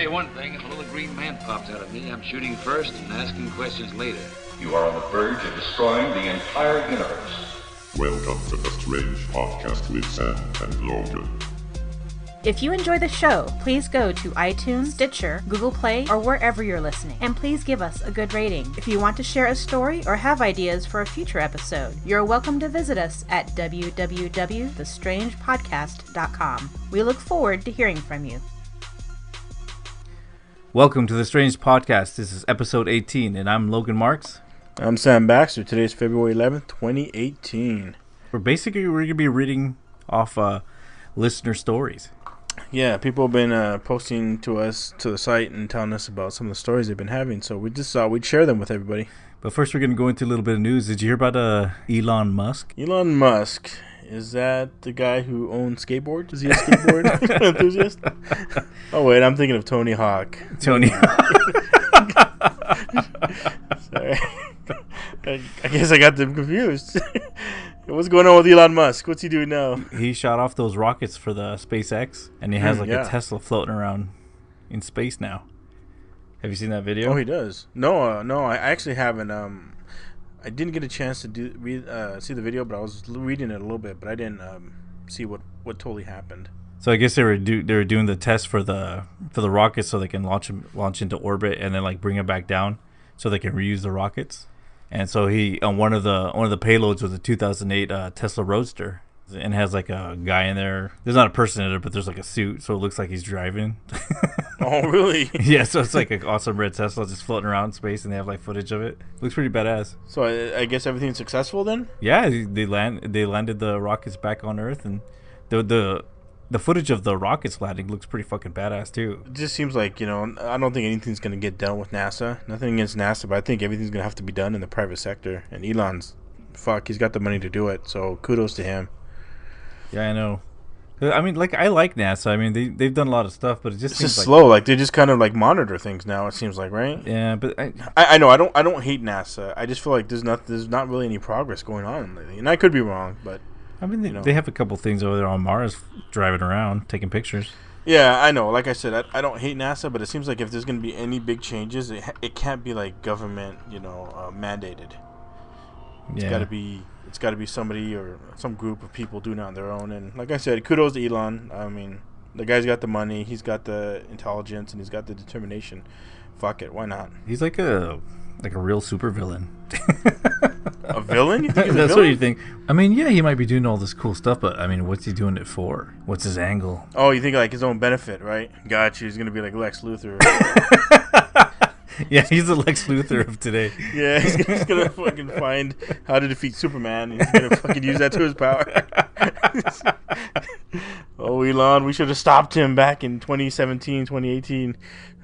you one thing, if a little green man pops out of me, I'm shooting first and asking questions later. You are on the verge of destroying the entire universe. Welcome to the Strange Podcast with Sam and Logan. If you enjoy the show, please go to iTunes, Stitcher, Google Play, or wherever you're listening, and please give us a good rating. If you want to share a story or have ideas for a future episode, you're welcome to visit us at www.thestrangepodcast.com. We look forward to hearing from you. Welcome to the Strange Podcast. This is episode 18, and I'm Logan Marks. I'm Sam Baxter. Today's February 11th, 2018. We're going to be reading off listener stories. Yeah, people have been posting to us, to the site, and telling us about some of the stories they've been having, so we just thought we'd share them with everybody. But first, we're going to go into a little bit of news. Did you hear about Elon Musk? Elon Musk, is that the guy who owns skateboards? Is he a skateboard enthusiast? Oh, wait, I'm thinking of Tony Hawk. Tony Hawk. Sorry. I guess I got them confused. What's going on with Elon Musk? What's he doing now? He shot off those rockets for the SpaceX, and he has a Tesla floating around in space now. Have you seen that video? Oh, he does. No, I actually haven't. I didn't get a chance to see the video, but I was reading it a little bit, but I didn't see what totally happened. So I guess they were doing the test for the rockets so they can launch into orbit and then like bring it back down so they can reuse the rockets. And so he on one of the payloads was a 2008 Tesla Roadster, and has like a guy in there. There's not a person in it, but there's like a suit, so it looks like he's driving. Oh, really? Yeah. So it's like an awesome red Tesla just floating around in space, and they have like footage of it. Looks pretty badass. So I guess everything's successful then. Yeah, they landed the rockets back on Earth, and the footage of the rockets landing looks pretty fucking badass too. It just seems like, I don't think anything's going to get done with NASA. Nothing against NASA, but I think everything's going to have to be done in the private sector. And Elon's, he's got the money to do it. So kudos to him. Yeah, I know. I mean, I like NASA. I mean, they've done a lot of stuff, but it just seems just slow. Like they just kind of like monitor things now. It seems like, right? Yeah, but I know. I don't hate NASA. I just feel like there's not really any progress going on lately. And I could be wrong, but. I mean, they have a couple things over there on Mars driving around, taking pictures. Yeah, I know. Like I said, I don't hate NASA, but it seems like if there's going to be any big changes, it can't be like government, mandated. It's got to be somebody or some group of people doing it on their own. And like I said, kudos to Elon. I mean, the guy's got the money, he's got the intelligence, and he's got the determination. Fuck it, why not? He's like a real supervillain. A villain? You think he's a That's villain? What you think. I mean, yeah, he might be doing all this cool stuff, but I mean, what's he doing it for? What's his angle? Oh, you think like his own benefit, right? Gotcha. He's gonna be like Lex Luthor. Yeah, he's the Lex Luthor of today. Yeah, he's gonna fucking find how to defeat Superman. And he's gonna fucking use that to his power. Oh, Elon, we should have stopped him back in 2017, 2018.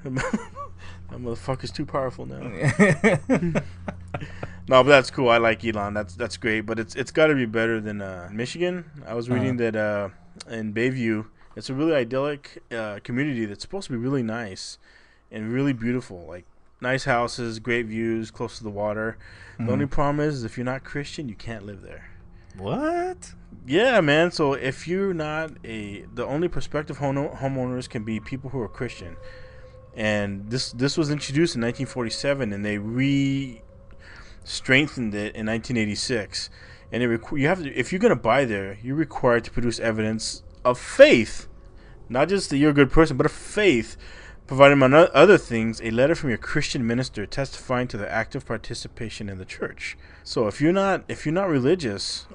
That motherfucker's too powerful now. No, but that's cool. I like Elon. That's great. But it's got to be better than Michigan. I was reading that in Bayview, it's a really idyllic community that's supposed to be really nice and really beautiful. Like nice houses, great views, close to the water. Mm-hmm. The only problem is if you're not Christian, you can't live there. What? Yeah, man. So if you're not the only prospective homeowners can be people who are Christian. And this was introduced in 1947, and they strengthened it in 1986. And you have to, if you're going to buy there, you're required to produce evidence of faith, not just that you're a good person, but of faith, providing among other things a letter from your Christian minister testifying to the active participation in the church. So if you're not religious,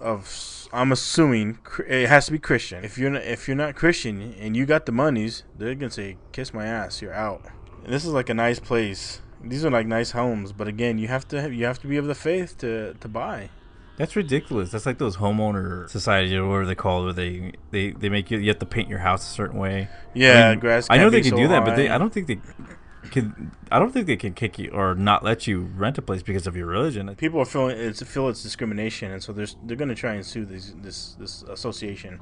I'm assuming it has to be Christian. If you're not Christian and you got the monies, they're gonna say, "Kiss my ass, you're out." And this is like a nice place. These are like nice homes, but again, you have to be of the faith to buy. That's ridiculous. That's like those homeowner societies, or whatever they call it, where they make you have to paint your house a certain way. Yeah, I mean, grass. I know they can so do that, high. but I don't think they can kick you or not let you rent a place because of your religion. People are feel it's discrimination, and so they're going to try and sue this association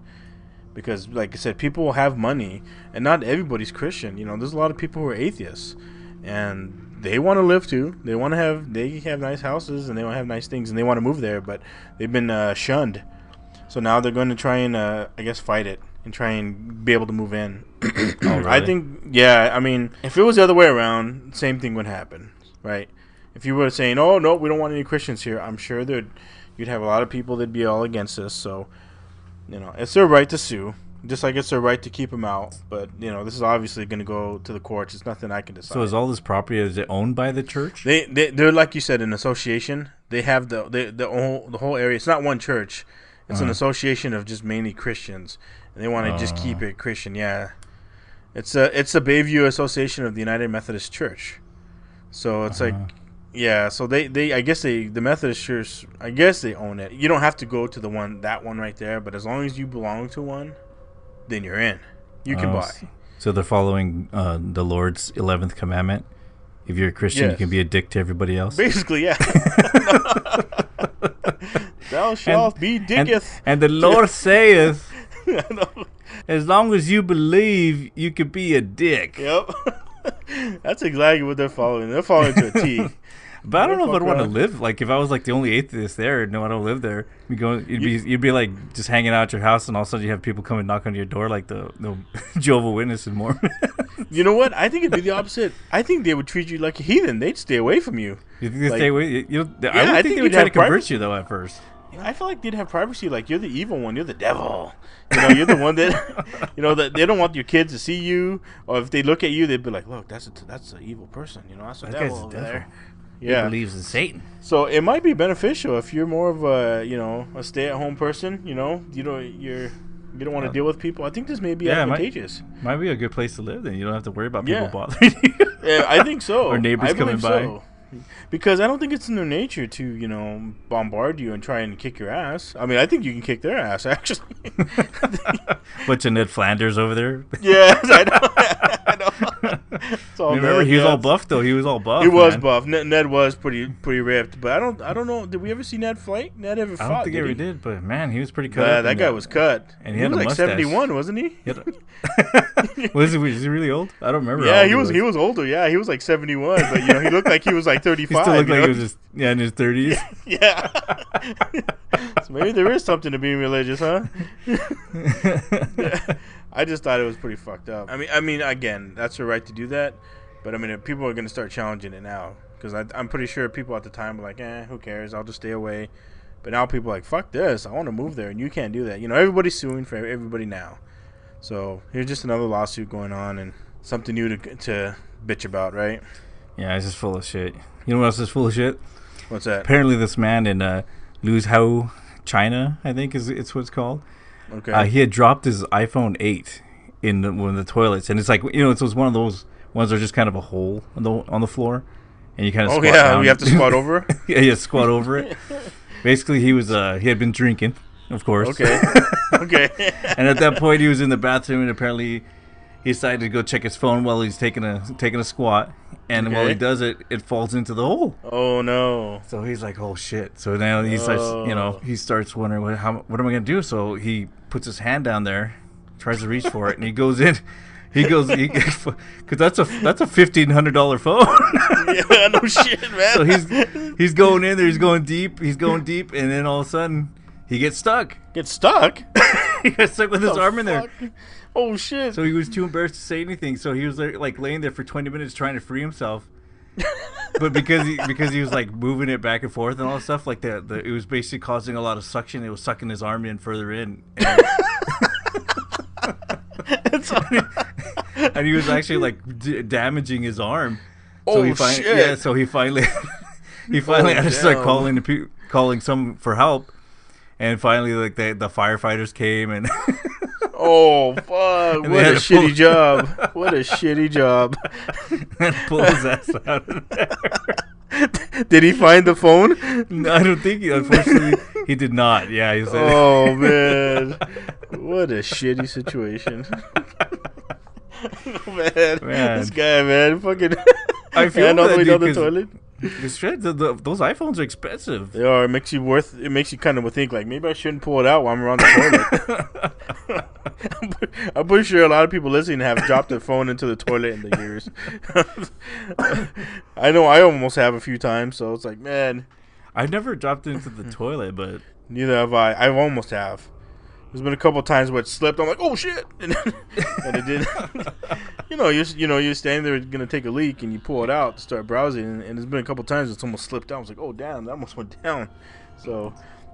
because, like I said, people have money, and not everybody's Christian. There's a lot of people who are atheists, and they want to live too. They have nice houses, and they want to have nice things, and they want to move there, but they've been shunned. So now they're going to try and, fight it. and try and be able to move in. Oh, really? I think, yeah, I mean, if it was the other way around, same thing would happen, right? If you were saying, oh, no, we don't want any Christians here, I'm sure you'd have a lot of people that'd be all against us. So, it's their right to sue, just like it's their right to keep them out. But, this is obviously going to go to the courts. It's nothing I can decide. So is all this property, is it owned by the church? They're, like you said, an association. They have the whole area. It's not one church. It's an association of just mainly Christians. And they want to just keep it Christian, yeah. It's a Bayview Association of the United Methodist Church. So it's like, yeah. So they I guess the Methodist Church, I guess they own it. You don't have to go to that one right there, but as long as you belong to one, then you're in. You can buy. So they're following the Lord's 11th commandment. If you're a Christian, you can be a dick to everybody else. Basically, yeah. Thou shalt be dicketh. And the Lord saith, as long as you believe, you could be a dick. Yep. That's exactly what they're following. They're following to a T. But I don't know if I'd want to live. Like, if I was like the only atheist there, no, I don't live there. You'd be like just hanging out at your house, and all of a sudden you have people come and knock on your door, like the Jehovah's Witness and more. You know what? I think it'd be the opposite. I think they would treat you like a heathen. They'd stay away from you. You think they stay away? I think they would try to convert you though at first. I feel like they'd have privacy. Like, you're the evil one. You're the devil. You're the one that, that they don't want your kids to see you. Or if they look at you, they'd be like, look, that's an evil person. That's the devil over there. Yeah. He believes in Satan. So it might be beneficial if you're more of a, a stay-at-home person. You don't want to deal with people. I think this may be advantageous. Might be a good place to live. Then you don't have to worry about people bothering you. Yeah, I think so. Or neighbors coming by. Because I don't think it's in their nature to, bombard you and try and kick your ass. I mean, I think you can kick their ass, actually. Bunch of Ned Flanders over there. Yeah, I know. Remember, he was all buff, though. He was all buff. He was buff. Ned was pretty ripped. But I don't know. Did we ever see Ned fight? Ned ever fought? I don't think he ever did. But, man, he was pretty cut. That guy was cut. And he had was a like mustache. 71, wasn't he? Was he really old? I don't remember. Yeah, he was older. Yeah, he was like 71. But, he looked like he was like 35. He still looked like he was just, in his 30s. Yeah. So maybe there is something to being religious, huh? Yeah. I just thought it was pretty fucked up. I mean, again, that's her right to do that. But, if people are going to start challenging it now. Because I'm pretty sure people at the time were like, who cares? I'll just stay away. But now people are like, fuck this. I want to move there. And you can't do that. Everybody's suing for everybody now. So here's just another lawsuit going on and something new to bitch about, right? Yeah, it's just full of shit. You know what else is full of shit? What's that? Apparently this man in Luzhou, China, I think it's what it's called. Okay. He had dropped his iPhone 8 in one of the toilets. And it's like, it was one of those ones that are just kind of a hole on the floor. And you kind of squat down. You have to squat over? Yeah, you squat over it. Basically, he had been drinking, of course. Okay. And at that point, he was in the bathroom, and apparently he decided to go check his phone while he's taking a squat. And while he does it, it falls into the hole. Oh, no. So he's like, oh, shit. So now he starts wondering, what am I going to do? So he puts his hand down there, tries to reach for it, and he goes in. Because that's a $1,500 phone. Yeah, no shit, man. So he's going in there, he's going deep, and then all of a sudden he gets stuck. Get stuck? He got stuck with his arm in there. Oh shit! So he was too embarrassed to say anything. So he was like laying there for 20 minutes trying to free himself. But because he was like moving it back and forth and all that stuff, like it was basically causing a lot of suction. It was sucking his arm in further in. And he was actually like damaging his arm. Shit! Yeah, so he finally had to start calling some for help, and finally like the firefighters came and. Oh fuck! What a shitty job! What a shitty job! And pull his ass out of there. Did he find the phone? No, I don't think he. Unfortunately, he did not. Yeah, he said. Oh man! What a shitty situation. Man, this guy, man, fucking. I feel all the way down the toilet. Those iPhones are expensive. They are. It makes you kind of think like maybe I shouldn't pull it out while I'm around the toilet. I'm pretty sure a lot of people listening have dropped their phone into the toilet in the years. I know I almost have a few times, so it's like, man. I've never dropped it into the toilet, but neither have I. I almost have. There's been a couple times where it slipped. I'm like, oh shit, and it didn't. You're standing there gonna take a leak, and you pull it out to start browsing, and there's been a couple times it's almost slipped down. I was like, oh damn, that almost went down. So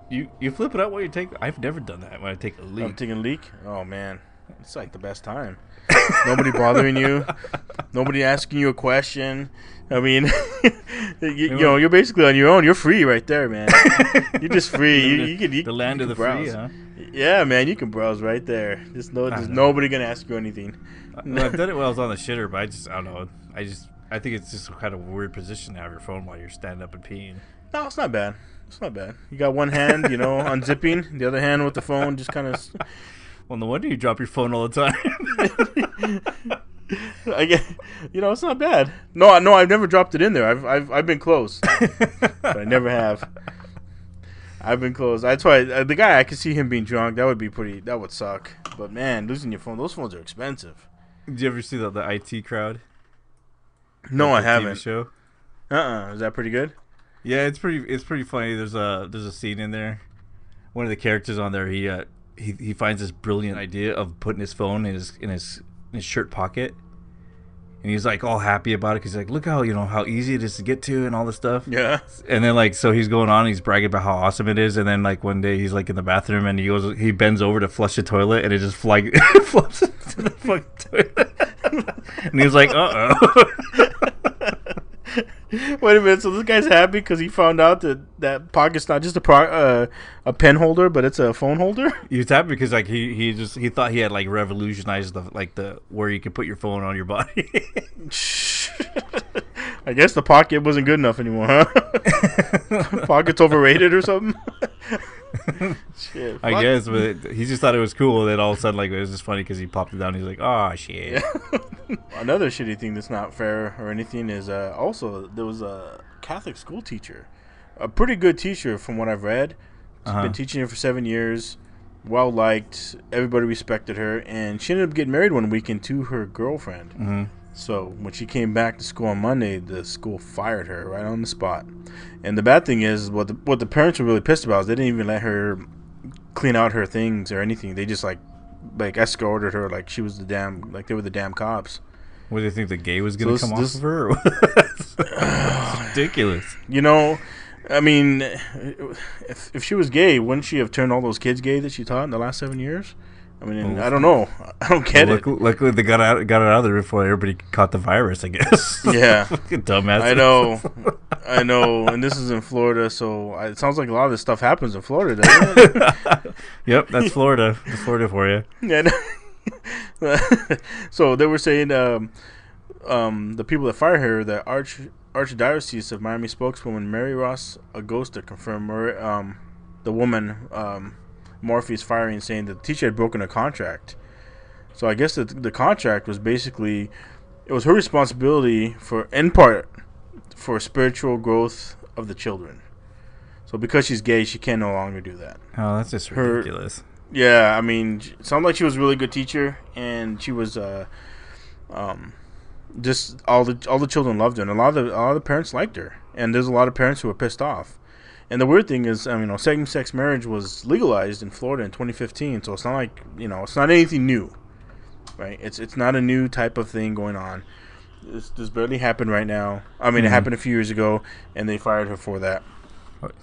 you flip it out while you take. I've never done that when I take a leak. I'm taking a leak. Oh man, it's like the best time. Nobody bothering you, nobody asking you a question. I mean, you're basically on your own. You're free right there, man. You're just free. You the land of the browse. free, huh? Yeah, man, you can browse right there. There's nobody gonna ask you anything. Well, I've done it when I was on the shitter, but I don't know. I think it's just kind of a weird position to have your phone while you're standing up and peeing. No, it's not bad. It's not bad. You got one hand, unzipping, the other hand with the phone, just kind of. Well, no wonder you drop your phone all the time. I get, it's not bad. No, I've never dropped it in there. I've been close, but I never have. I've been close. That's why the guy, I could see him being drunk. That would suck. But man, losing your phone, those phones are expensive. Did you ever see the IT Crowd? No, I haven't. TV show. Is that pretty good? Yeah, it's pretty funny. There's a scene in there. One of the characters on there, he finds this brilliant idea of putting his phone in his shirt pocket, and he's like all happy about it because he's like, look how easy it is to get to and all this stuff. Yeah. And then so he's going on, and he's bragging about how awesome it is, and then one day he's in the bathroom and he bends over to flush the toilet, and it just flops into the fucking toilet. And he's like, Wait a minute, so this guy's happy because he found out that pocket's not just a pen holder, but it's a phone holder? He was happy because he thought he had revolutionized the where you could put your phone on your body. I guess the pocket wasn't good enough anymore, huh? Pocket's overrated or something? Shit, I guess, but he just thought it was cool. And then all of a sudden, it was just funny because he popped it down. And he's like, "Oh shit!" Yeah. Another shitty thing that's not fair or anything is also there was a Catholic school teacher, a pretty good teacher from what I've read. She's been teaching here for 7 years, well liked. Everybody respected her, and she ended up getting married one weekend to her girlfriend. Mm-hmm. So when she came back to school on Monday, the school fired her right on the spot. And the bad thing is, what the parents were really pissed about is they didn't even let her clean out her things or anything. They just escorted her like she was they were the damn cops. What do you think, the gay was gonna come off of her? It's ridiculous. I mean, if she was gay, wouldn't she have turned all those kids gay that she taught in the last 7 years? I mean, I don't know. I don't get it. Luckily, they got it out of there before everybody caught the virus, I guess. Yeah. Dumbass. I know. And this is in Florida, so it sounds like a lot of this stuff happens in Florida, doesn't it? Yep, that's Florida. That's Florida for you. Yeah. So they were saying the people that fired her, the Archdiocese of Miami spokeswoman Mary Ross Agosta confirmed the woman Morphe's firing, saying that the teacher had broken a contract. So I guess the contract was basically, it was her responsibility in part for spiritual growth of the children. So because she's gay, she can no longer do that. Oh, that's just ridiculous. Yeah, I mean, it sounded like she was a really good teacher, and she was just all the children loved her, and a lot of the parents liked her, and there's a lot of parents who were pissed off. And the weird thing is, same-sex marriage was legalized in Florida in 2015, so it's not like, it's not anything new, right? It's not a new type of thing going on. This barely happened right now. I mean, It happened a few years ago, and they fired her for that.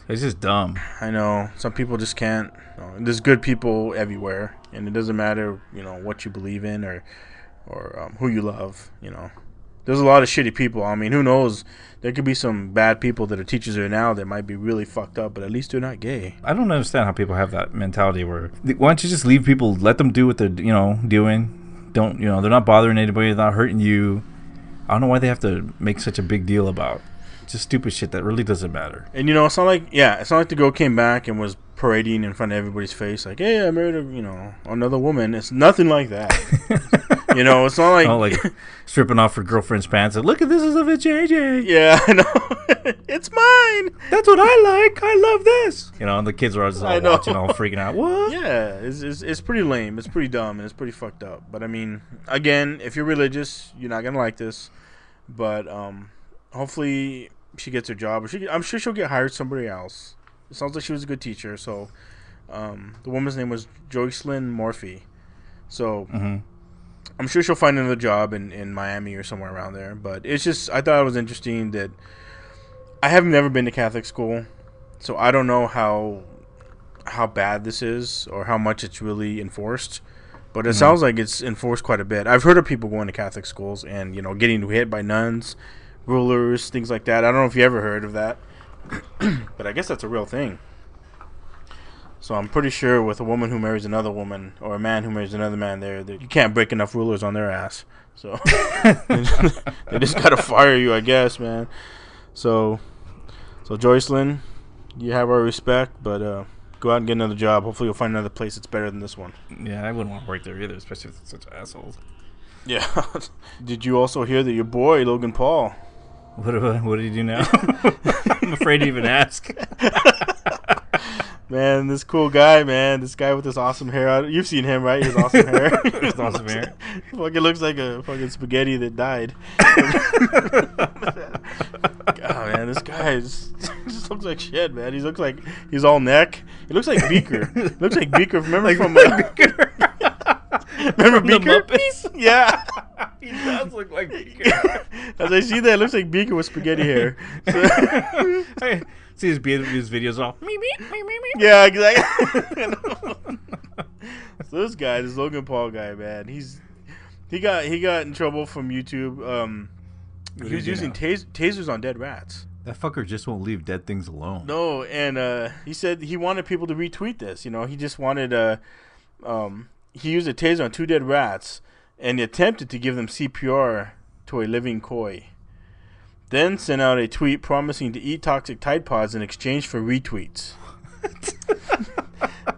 It's just dumb. I know. Some people just can't. There's good people everywhere, and it doesn't matter, what you believe in or who you love, There's a lot of shitty people. I mean, who knows? There could be some bad people that are teachers there now that might be really fucked up, but at least they're not gay. I don't understand how people have that mentality where, why don't you just leave people, let them do what they're, doing. Don't, they're not bothering anybody, they're not hurting you. I don't know why they have to make such a big deal about just stupid shit that really doesn't matter. And, it's not like the girl came back and was parading in front of everybody's face like, hey, I married another woman. It's nothing like that. It's not like... Oh, like stripping off her girlfriend's pants and, look at this, is of a JJ. Yeah, I know. It's mine. That's what I like. I love this. And the kids are just all watching, all freaking out. What? Yeah, it's pretty lame. It's pretty dumb, and it's pretty fucked up. But, I mean, again, if you're religious, you're not going to like this. But hopefully she gets her job. I'm sure she'll get hired somebody else. It sounds like she was a good teacher, so The woman's name was Joycelyn Morphy. So Mm-hmm. I'm sure she'll find another job in Miami or somewhere around there. But it's just, I thought it was interesting that I have never been to Catholic school, so I don't know how bad this is or how much it's really enforced. But it sounds like it's enforced quite a bit. I've heard of people going to Catholic schools and, you know, getting hit by nuns, rulers, things like that. I don't know if you ever heard of that, but I guess that's a real thing. So I'm pretty sure with a woman who marries another woman or a man who marries another man, you can't break enough rulers on their ass. So they just gotta fire you, I guess, man. So Joycelyn, you have our respect, but go out and get another job. Hopefully you'll find another place that's better than this one. Yeah, I wouldn't want to work there either, especially with such assholes. Yeah. Did you also hear that your boy Logan Paul? What did he do now? I'm afraid to even ask. Man, this cool guy, man. This guy with this awesome hair. You've seen him, right? His awesome hair. His awesome hair. Fucking looks like a fucking spaghetti that died. God, man, this guy just looks like shit, man. He looks like he's all neck. He looks like Beaker. Looks like Beaker. Remember from Beaker? Remember Beaker? Yeah. He does look like Beaker. As I see that, it looks like Beaker with spaghetti hair. So, Hey, see his videos all me. yeah, exactly. So this guy, this Logan Paul guy, man, he got in trouble from YouTube. He was using tasers on dead rats. That fucker just won't leave dead things alone. No, and he said he wanted people to retweet this. You know, he just wanted he used a taser on 2 dead rats and attempted to give them CPR to a living koi. Then sent out a tweet promising to eat toxic Tide Pods in exchange for retweets.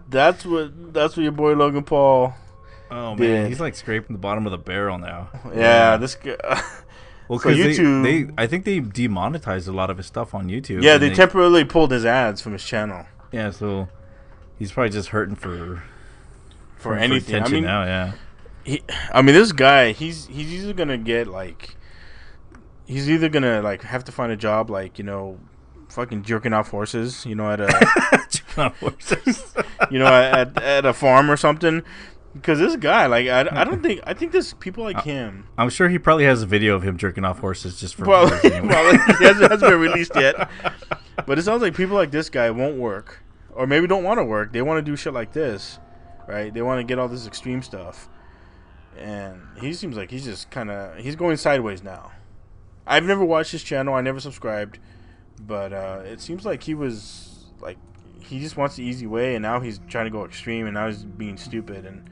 That's what your boy Logan Paul. Oh did. man, he's like scraping the bottom of the barrel now. Yeah, this guy. Well, So because YouTube, I think they demonetized a lot of his stuff on YouTube. yeah, and they temporarily pulled his ads from his channel Yeah, so he's probably just hurting for anything. attention I mean, now. Yeah. This guy, he's either gonna get he's either gonna have to find a job fucking jerking off horses, at a at a farm or something. Because this guy, I think there's people like him. I'm sure he probably has a video of him jerking off horses just for Well, viewers anyway. it hasn't been released yet. But it sounds like people like this guy won't work, or maybe don't want to work. They want to do shit like this, right? They want to get all this extreme stuff, and he seems like he's just he's going sideways now. I've never watched his channel. I never subscribed, but it seems like he just wants the easy way, and now he's trying to go extreme, and now he's being stupid. And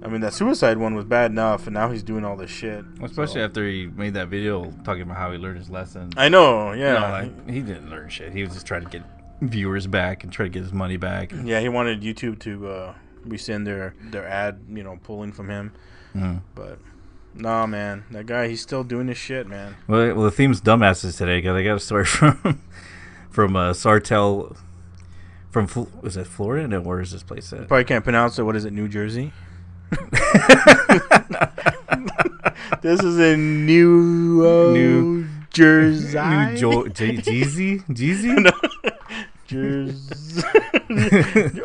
I mean, that suicide one was bad enough, and now he's doing all this shit. Especially after he made that video talking about how he learned his lesson. I know, yeah. He didn't learn shit. He was just trying to get viewers back and try to get his money back. Yeah, he wanted YouTube to rescind their ad, pulling from him. Mm. But nah, man, that guy, he's still doing his shit, man. Well, the theme's dumbasses today, because I got a story from Sartell. Is it Florida? No, where is this place at? Probably can't pronounce it. What is it, New Jersey? This is in New Jersey. Jeezy? No. Jersey.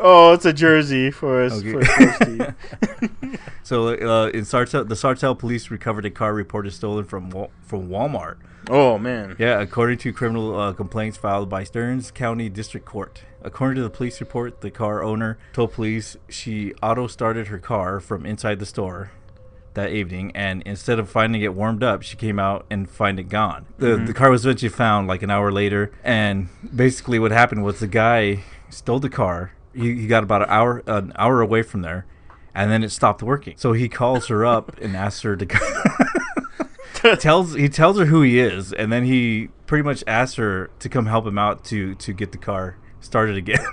Oh, it's a jersey for us. Okay. For a sports team. So in Sartell, the Sartell police recovered a car reported stolen from Walmart. Oh, man. Yeah, according to criminal complaints filed by Stearns County District Court. According to the police report, the car owner told police she auto-started her car from inside the store that evening, and instead of finding it warmed up, she came out and find it gone. The car was eventually found an hour later, and basically what happened was the guy stole the car. He got about an hour away from there, and then it stopped working. So he calls her up and asks her to he tells her who he is, and then he pretty much asks her to come help him out to get the car started again.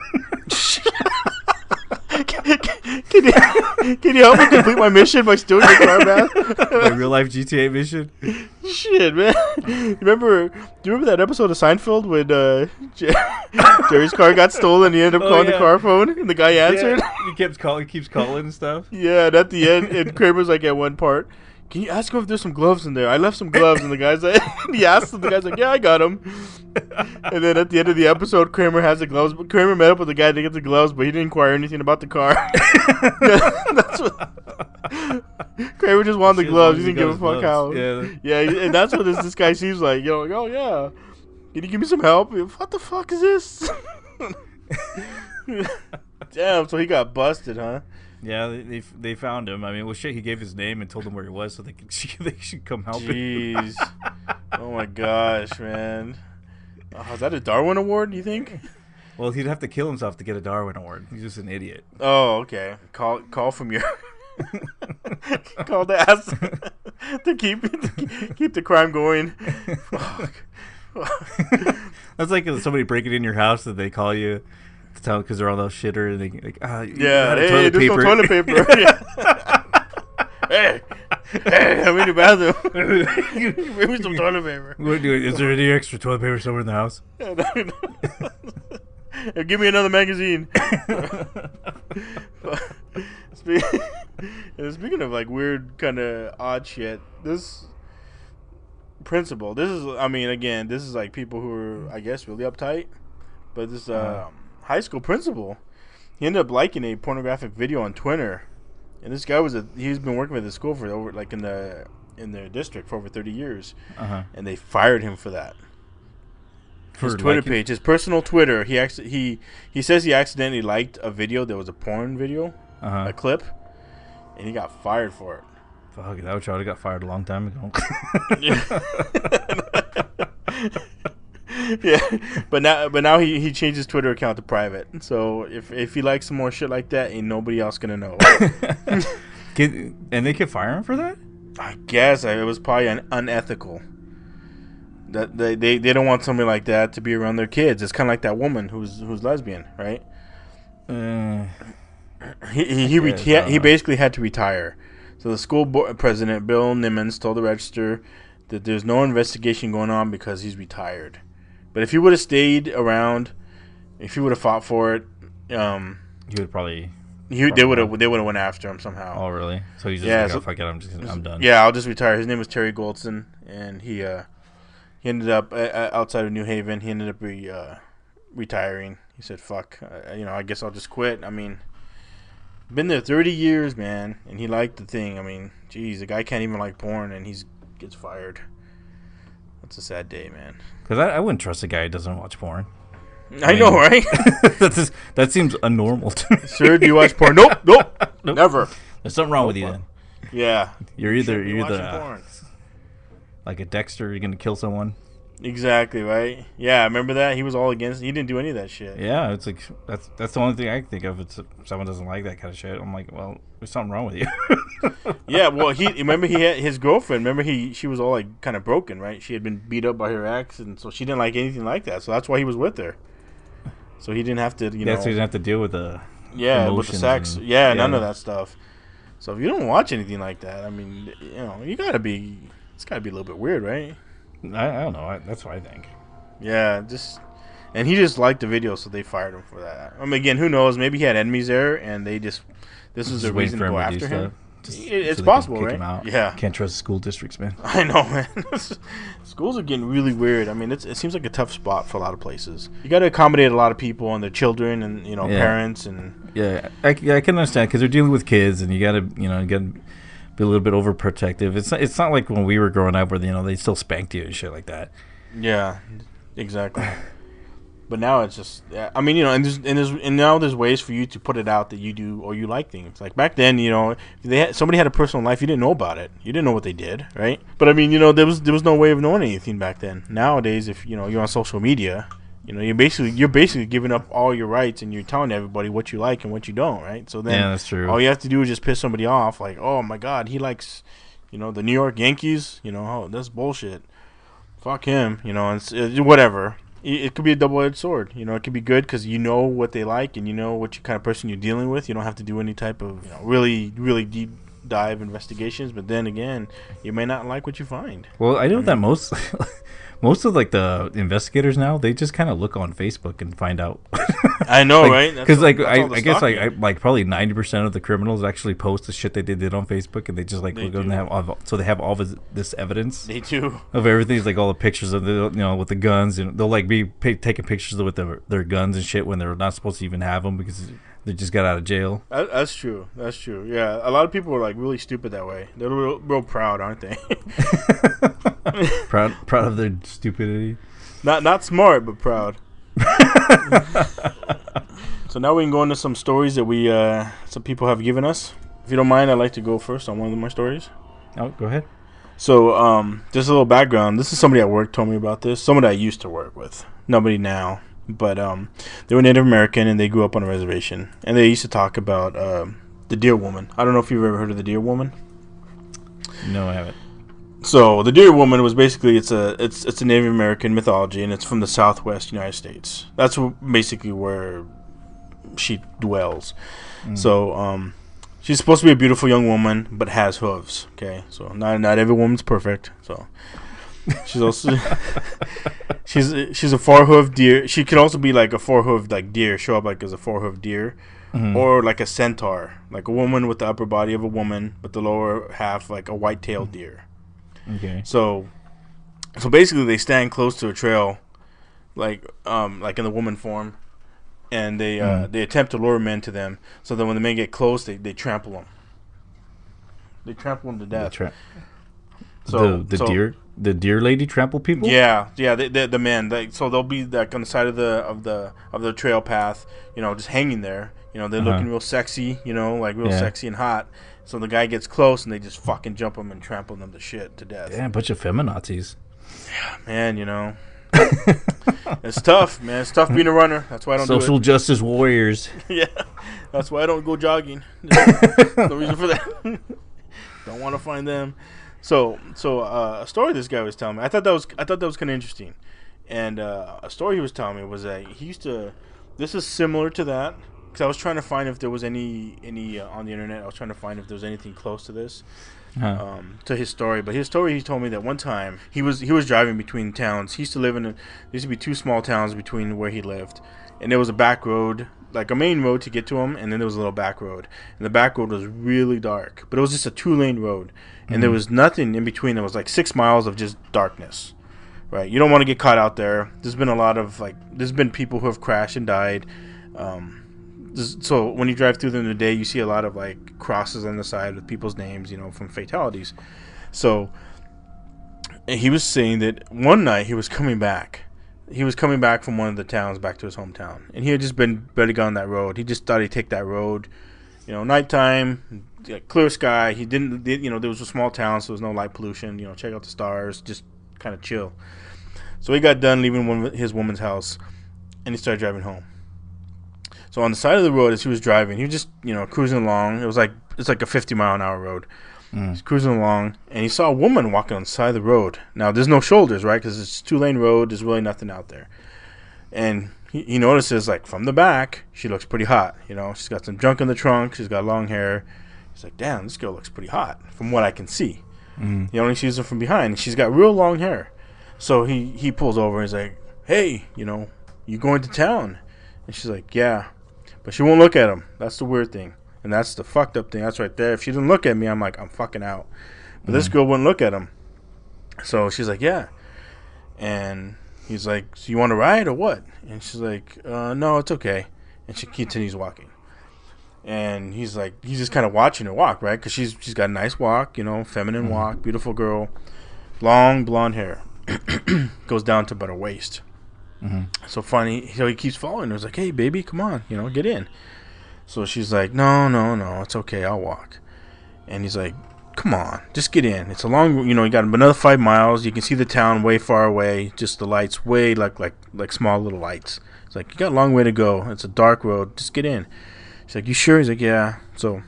Can you help me complete my mission by stealing your car, man? My real life GTA mission. Shit, man. Do you remember that episode of Seinfeld when Jerry's car got stolen and he ended up calling the car phone and the guy answered? Yeah, he keeps calling and stuff. Yeah, and at the end, and Kramer's at one part, can you ask him if there's some gloves in there? I left some gloves, and the guy's like, he asked him, the guy's like, yeah, I got them. And then at the end of the episode, Kramer has the gloves. But Kramer met up with the guy to get the gloves, but he didn't inquire anything about the car. That's what Kramer just wanted the gloves. He didn't give a fuck how. Yeah, and that's what this guy seems like. You know, like, oh yeah, can you give me some help? What the fuck is this? Damn, so he got busted, huh? Yeah, they found him. I mean, well, shit, he gave his name and told them where he was so they should come help him. Jeez. Oh, my gosh, man. Is that a Darwin Award, you think? Well, he'd have to kill himself to get a Darwin Award. He's just an idiot. Oh, okay. Call from your... Call to ask to keep the crime going. Fuck. That's like somebody breaking in your house that they call you to tell because they're all those shitter and they like, yeah, hey, there's no toilet paper. hey, I'm in the bathroom. Bring me some toilet paper. Is there any extra toilet paper somewhere in the house? Give me another magazine. Speaking of like weird kind of odd shit, this principal, this is like people who are, I guess, really uptight, but this high school principal, he ended up liking a pornographic video on Twitter, and this guy he's been working with the school for over, like, in their district for over 30 years, and they fired him for that. His Twitter page, his personal Twitter, he says he accidentally liked a video that was a porn video, a clip, and he got fired for it. Fuck, that would have got fired a long time ago. Yeah, but now he changed his Twitter account to private. So if he likes some more shit like that, ain't nobody else gonna know. And they could fire him for that? I guess it was probably unethical. That they don't want somebody like that to be around their kids. It's kind of like that woman who's lesbian, right? He basically had to retire. So the school board president, Bill Nimmons, told the Register that there's no investigation going on because he's retired. But if he would have stayed around, if he would have fought for it, he would probably. They would have went after him somehow. Oh really? So he's just fuck it, I'm done. Yeah, I'll just retire. His name was Terry Goldson, and he ended up outside of New Haven. He ended up retiring. He said, "Fuck, I guess I'll just quit." I mean, been there 30 years, man, and he liked the thing. I mean, geez, the guy can't even like porn, and gets fired. That's a sad day, man. Because I wouldn't trust a guy who doesn't watch porn. I know, right? that seems abnormal to me. Sir, do you watch porn? Nope. Never. There's something wrong with you then. Yeah. You're either porn. Like a Dexter, you're gonna kill someone. Exactly, right? Yeah, remember that? He was all against. He didn't do any of that shit. Yeah, it's like that's the only thing I can think of. It's if someone doesn't like that kind of shit. I'm like, well, there's something wrong with you. Yeah, well, he had his girlfriend. Remember, she was all like kind of broken, right? She had been beat up by her ex, and so she didn't like anything like that. So that's why he was with her. So he didn't have to, so he didn't have to deal with the with the sex. None of that stuff. So if you don't watch anything like that, I mean, it's gotta be a little bit weird, right? I don't know. That's what I think. Yeah, and he just liked the video, so they fired him for that. I mean, again, who knows? Maybe he had enemies there, and this was the reason to go after him. It's possible, right? Yeah. Can't trust school districts, man. I know, man. Schools are getting really weird. I mean, it seems like a tough spot for a lot of places. You got to accommodate a lot of people and their children and parents and. Yeah, I can understand because they're dealing with kids, and you got to be a little bit overprotective. It's not like when we were growing up where they still spanked you and shit like that. Yeah, exactly. But now it's just, I mean, and now there's ways for you to put it out that you do or you like things. Like back then, if somebody had a personal life, you didn't know about it. You didn't know what they did, right? But I mean, there was no way of knowing anything back then. Nowadays, if you're on social media, you're basically giving up all your rights and you're telling everybody what you like and what you don't, right? So then, that's true. All you have to do is just piss somebody off, like, oh my God, he likes, the New York Yankees. Oh, that's bullshit. Fuck him. And whatever. It could be a double-edged sword. It could be good because you know what they like and you know what kind of person you're dealing with. You don't have to do any type of really, really deep dive investigations, but then again, you may not like what you find. Well, I know that most most of like the investigators now, they just kind of look on Facebook and find out. I know, like, right? Because like I guess like probably 90% of the criminals actually post the shit that they did on Facebook, and they just like look and they have all this evidence. They do of everything. It's like all the pictures of the with the guns, and they'll like be taking pictures with their guns and shit when they're not supposed to even have them because they just got out of jail. That's true. That's true. Yeah, a lot of people are like really stupid that way. They're real proud, aren't they? proud of their stupidity. Not smart, but proud. So now we can go into some stories that some people have given us. If you don't mind, I'd like to go first on one of my stories. Oh, go ahead. So, just a little background. This is somebody at work told me about this. Somebody I used to work with. Nobody now. But they were Native American, and they grew up on a reservation. And they used to talk about the deer woman. I don't know if you've ever heard of the deer woman. No, I haven't. So the deer woman was basically it's a Native American mythology, and it's from the Southwest United States. That's basically where she dwells. So she's supposed to be a beautiful young woman, but has hooves. Okay, so not every woman's perfect. So she's also she's a four-hooved deer. She could also be like a four-hooved like deer, show up like as a four-hooved deer. Or like a centaur, like a woman with the upper body of a woman, but the lower half like a white-tailed deer. Okay. So basically, they stand close to a trail, like in the woman form, and they attempt to lure men to them. So that when the men get close, they trample them. They trample them to death. The deer lady trample people. Yeah. The men. So they'll be like on the side of the trail path, just hanging there. They're looking real sexy, like real sexy and hot. So the guy gets close, and they just fucking jump him and trample them to death. Yeah, a bunch of feminazis. Yeah, man, it's tough, man. It's tough being a runner. That's why I don't do it. Social justice warriors. Yeah, that's why I don't go jogging. No reason for that. Don't want to find them. So a story this guy was telling me. I thought that was kind of interesting. And a story he was telling me was that he used to. This is similar to that. Because I was trying to find if there was any on the internet. I was trying to find if there was anything close to this, to his story. But his story, he told me that one time he was driving between towns. He used to live there used to be two small towns between where he lived, and there was a back road, like a main road to get to him, and then there was a little back road. And the back road was really dark, but it was just a 2-lane road, and there was nothing in between. There was like 6 miles of just darkness. Right? You don't want to get caught out there. There's been people who have crashed and died. So when you drive through them today, you see a lot of like crosses on the side with people's names, from fatalities. So he was saying that one night he was coming back. He was coming back from one of the towns back to his hometown, and he had just barely gone that road. He just thought he'd take that road, nighttime, clear sky. He didn't, there was a small town, so there was no light pollution. Check out the stars, just kind of chill. So he got done leaving his woman's house, and he started driving home. So on the side of the road, as he was driving, he was just, cruising along. It's like a 50-mile-an-hour road. He's cruising along, and he saw a woman walking on the side of the road. Now, there's no shoulders, right? Because it's a 2-lane road. There's really nothing out there. And he notices, like, from the back, she looks pretty hot. She's got some junk in the trunk. She's got long hair. He's like, damn, this girl looks pretty hot from what I can see. He only sees her from behind, and she's got real long hair. So he pulls over, and he's like, hey, you going to town? And she's like, yeah. But she won't look at him. That's the weird thing. And that's the fucked up thing. That's right there. If she didn't look at me, I'm like, I'm fucking out. But this girl wouldn't look at him. So she's like, yeah. And he's like, so you want to ride or what? And she's like, no, it's okay. And she continues walking. And he's just kind of watching her walk, right? Because she's got a nice walk, feminine walk, beautiful girl. Long blonde hair. Goes down to about her waist. So funny, so he keeps following her. He's like, hey, baby, come on, get in. So she's like, no, it's okay, I'll walk. And he's like, come on, just get in. It's a long, you got another 5 miles. You can see the town way far away, just the lights way like small little lights. It's like, you got a long way to go. It's a dark road. Just get in. She's like, you sure? He's like, yeah. So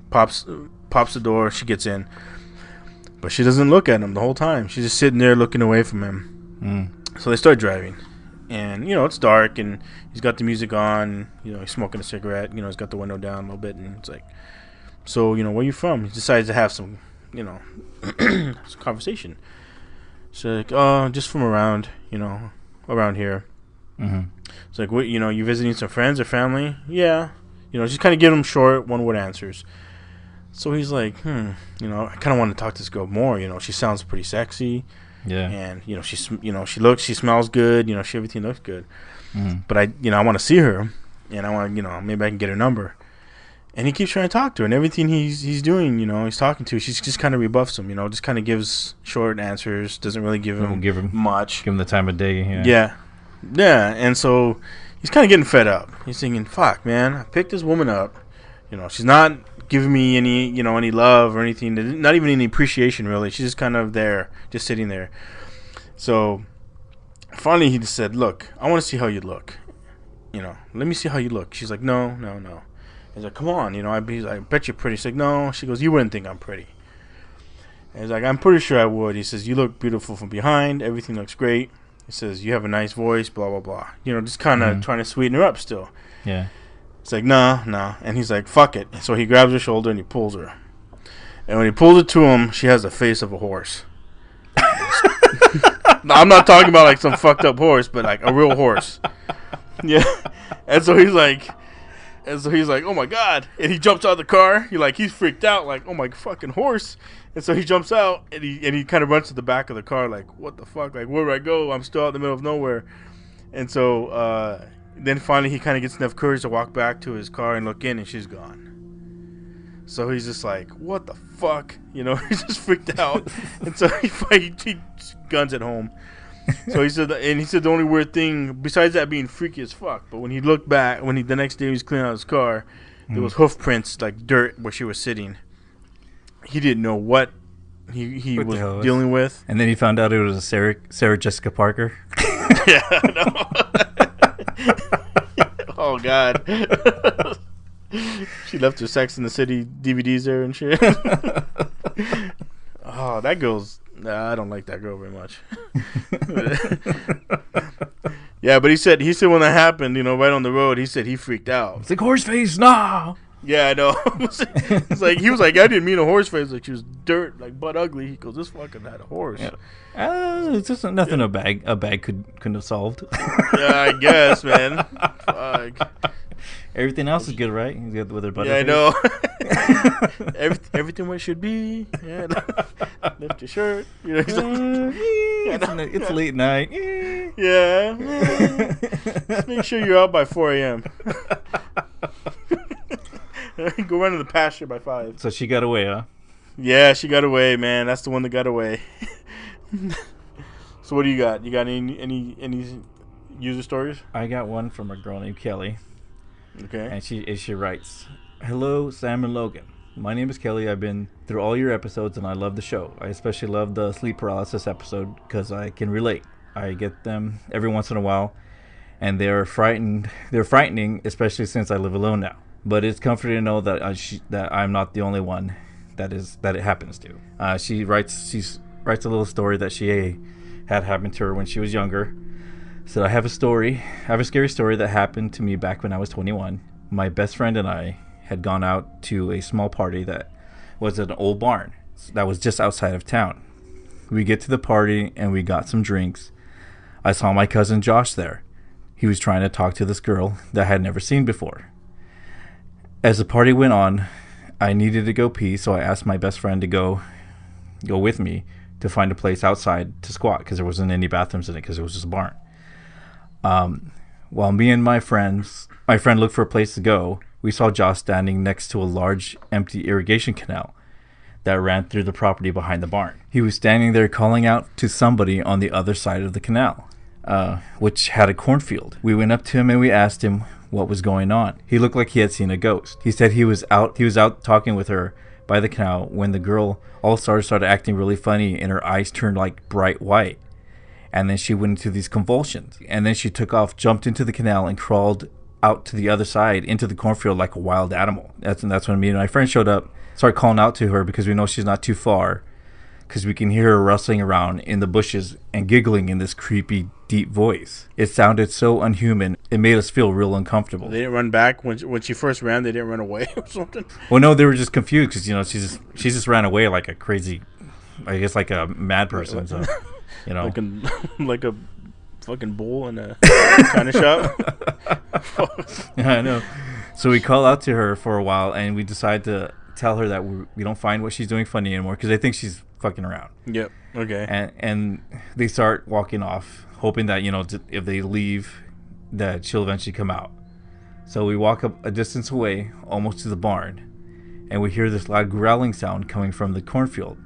pops the door. She gets in. But she doesn't look at him the whole time. She's just sitting there looking away from him. So they start driving. And, it's dark, and he's got the music on, he's smoking a cigarette, he's got the window down a little bit, and it's like, So, where you from? He decides to have some, some conversation. So, like, oh, just from around, around here. Mm-hmm. It's like, what, you visiting some friends or family? Yeah. Just kind of give him short, one-word answers. So he's like, I kind of want to talk to this girl more. She sounds pretty sexy. Yeah. And, she smells good. Everything looks good. Mm-hmm. But I want to see her. And I want to, maybe I can get her number. And he keeps trying to talk to her. And everything he's doing, he's talking to her, she just kind of rebuffs him, just kind of gives short answers, doesn't really give him much. Give him the time of day. Yeah. Yeah. And so he's kind of getting fed up. He's thinking, fuck, man, I picked this woman up. She's not giving me any love or anything, not even any appreciation, really. She's just kind of there, just sitting there. So finally he just said, look, I want to see how you look. Let me see how you look. She's like, no. He's like, come on, I bet you're pretty. She's like, no. She goes, you wouldn't think I'm pretty. And he's like, I'm pretty sure I would. He says, you look beautiful from behind. Everything looks great. He says, you have a nice voice, blah, blah, blah. Just kind of trying to sweeten her up still. Yeah. It's like, no. And he's like, fuck it. So he grabs her shoulder and he pulls her. And when he pulls it to him, she has the face of a horse. No, I'm not talking about like some fucked up horse, but like a real horse. Yeah. And so he's like, oh my God. And he jumps out of the car. He's freaked out, like, oh my fucking horse. And so he jumps out and he kind of runs to the back of the car, like, what the fuck? Like, where do I go? I'm still out in the middle of nowhere. And so then finally he kind of gets enough courage to walk back to his car and look in, and she's gone. So he's just like, what the fuck? He's just freaked out. And so he guns it home. So he said the only weird thing, besides that being freaky as fuck, but when he looked back, the next day he was cleaning out his car, there was hoof prints, like dirt, where she was sitting. He didn't know what he was dealing with. And then he found out it was a Sarah Jessica Parker. Yeah, I know. Oh, God. She left her Sex and the City DVDs there and shit. Oh, that girl's... I don't like that girl very much. Yeah, but he said when that happened, right on the road, he said he freaked out. It's like, horse face, nah. Yeah, I know. It's like he was like, I didn't mean a horse face. Like she was dirt, like butt ugly. He goes, this fucking had a horse. Yeah. It's just nothing a bag couldn't have solved. Yeah, I guess, man. Fuck. Everything else is good, right? He's got with her butt. Yeah, I know. Everything where it should be. Yeah. Lift your shirt. It's late night. Yeah. Just make sure you're out by 4 a.m. Go run to the pasture by 5. So she got away, huh? Yeah, she got away, man. That's the one that got away. So what do you got? You got any user stories? I got one from a girl named Kelly. Okay. And she writes, "Hello, Sam and Logan. My name is Kelly. I've been through all your episodes and I love the show. I especially love the sleep paralysis episode because I can relate. I get them every once in a while, and they're frightening, especially since I live alone now. But it's comforting to know that I'm not the only one that it happens to." She writes a little story that she had happened to her when she was younger. So I have a scary story that happened to me back when I was 21. My best friend and I had gone out to a small party that was at an old barn that was just outside of town. We get to the party and we got some drinks. I saw my cousin Josh there. He was trying to talk to this girl that I had never seen before. As the party went on, I needed to go pee, so I asked my best friend to go with me to find a place outside to squat because there wasn't any bathrooms in it because it was just a barn. While me and my friend looked for a place to go, we saw Josh standing next to a large empty irrigation canal that ran through the property behind the barn. He was standing there calling out to somebody on the other side of the canal, which had a cornfield. We went up to him and we asked him what was going on. He looked like he had seen a ghost. He said he was out talking with her by the canal when the girl all started acting really funny and her eyes turned like bright white. And then she went into these convulsions. And then she took off, jumped into the canal, and crawled out to the other side into the cornfield like a wild animal. That's when me and my friend showed up, started calling out to her because we know she's not too far. because we can hear her rustling around in the bushes and giggling in this creepy, deep voice. It sounded so unhuman, it made us feel real uncomfortable. They didn't run back when she first ran. They didn't run away or something. Well, no, they were just confused because she just ran away like a crazy, I guess like a mad person. So, like a fucking bull in a china shop. Yeah, I know. So we call out to her for a while, and we decide to tell her that we don't find what she's doing funny anymore because they think she's fucking around. Yep. Okay. And they start walking off, hoping that if they leave, that she'll eventually come out. So we walk up a distance away, almost to the barn, and we hear this loud growling sound coming from the cornfield.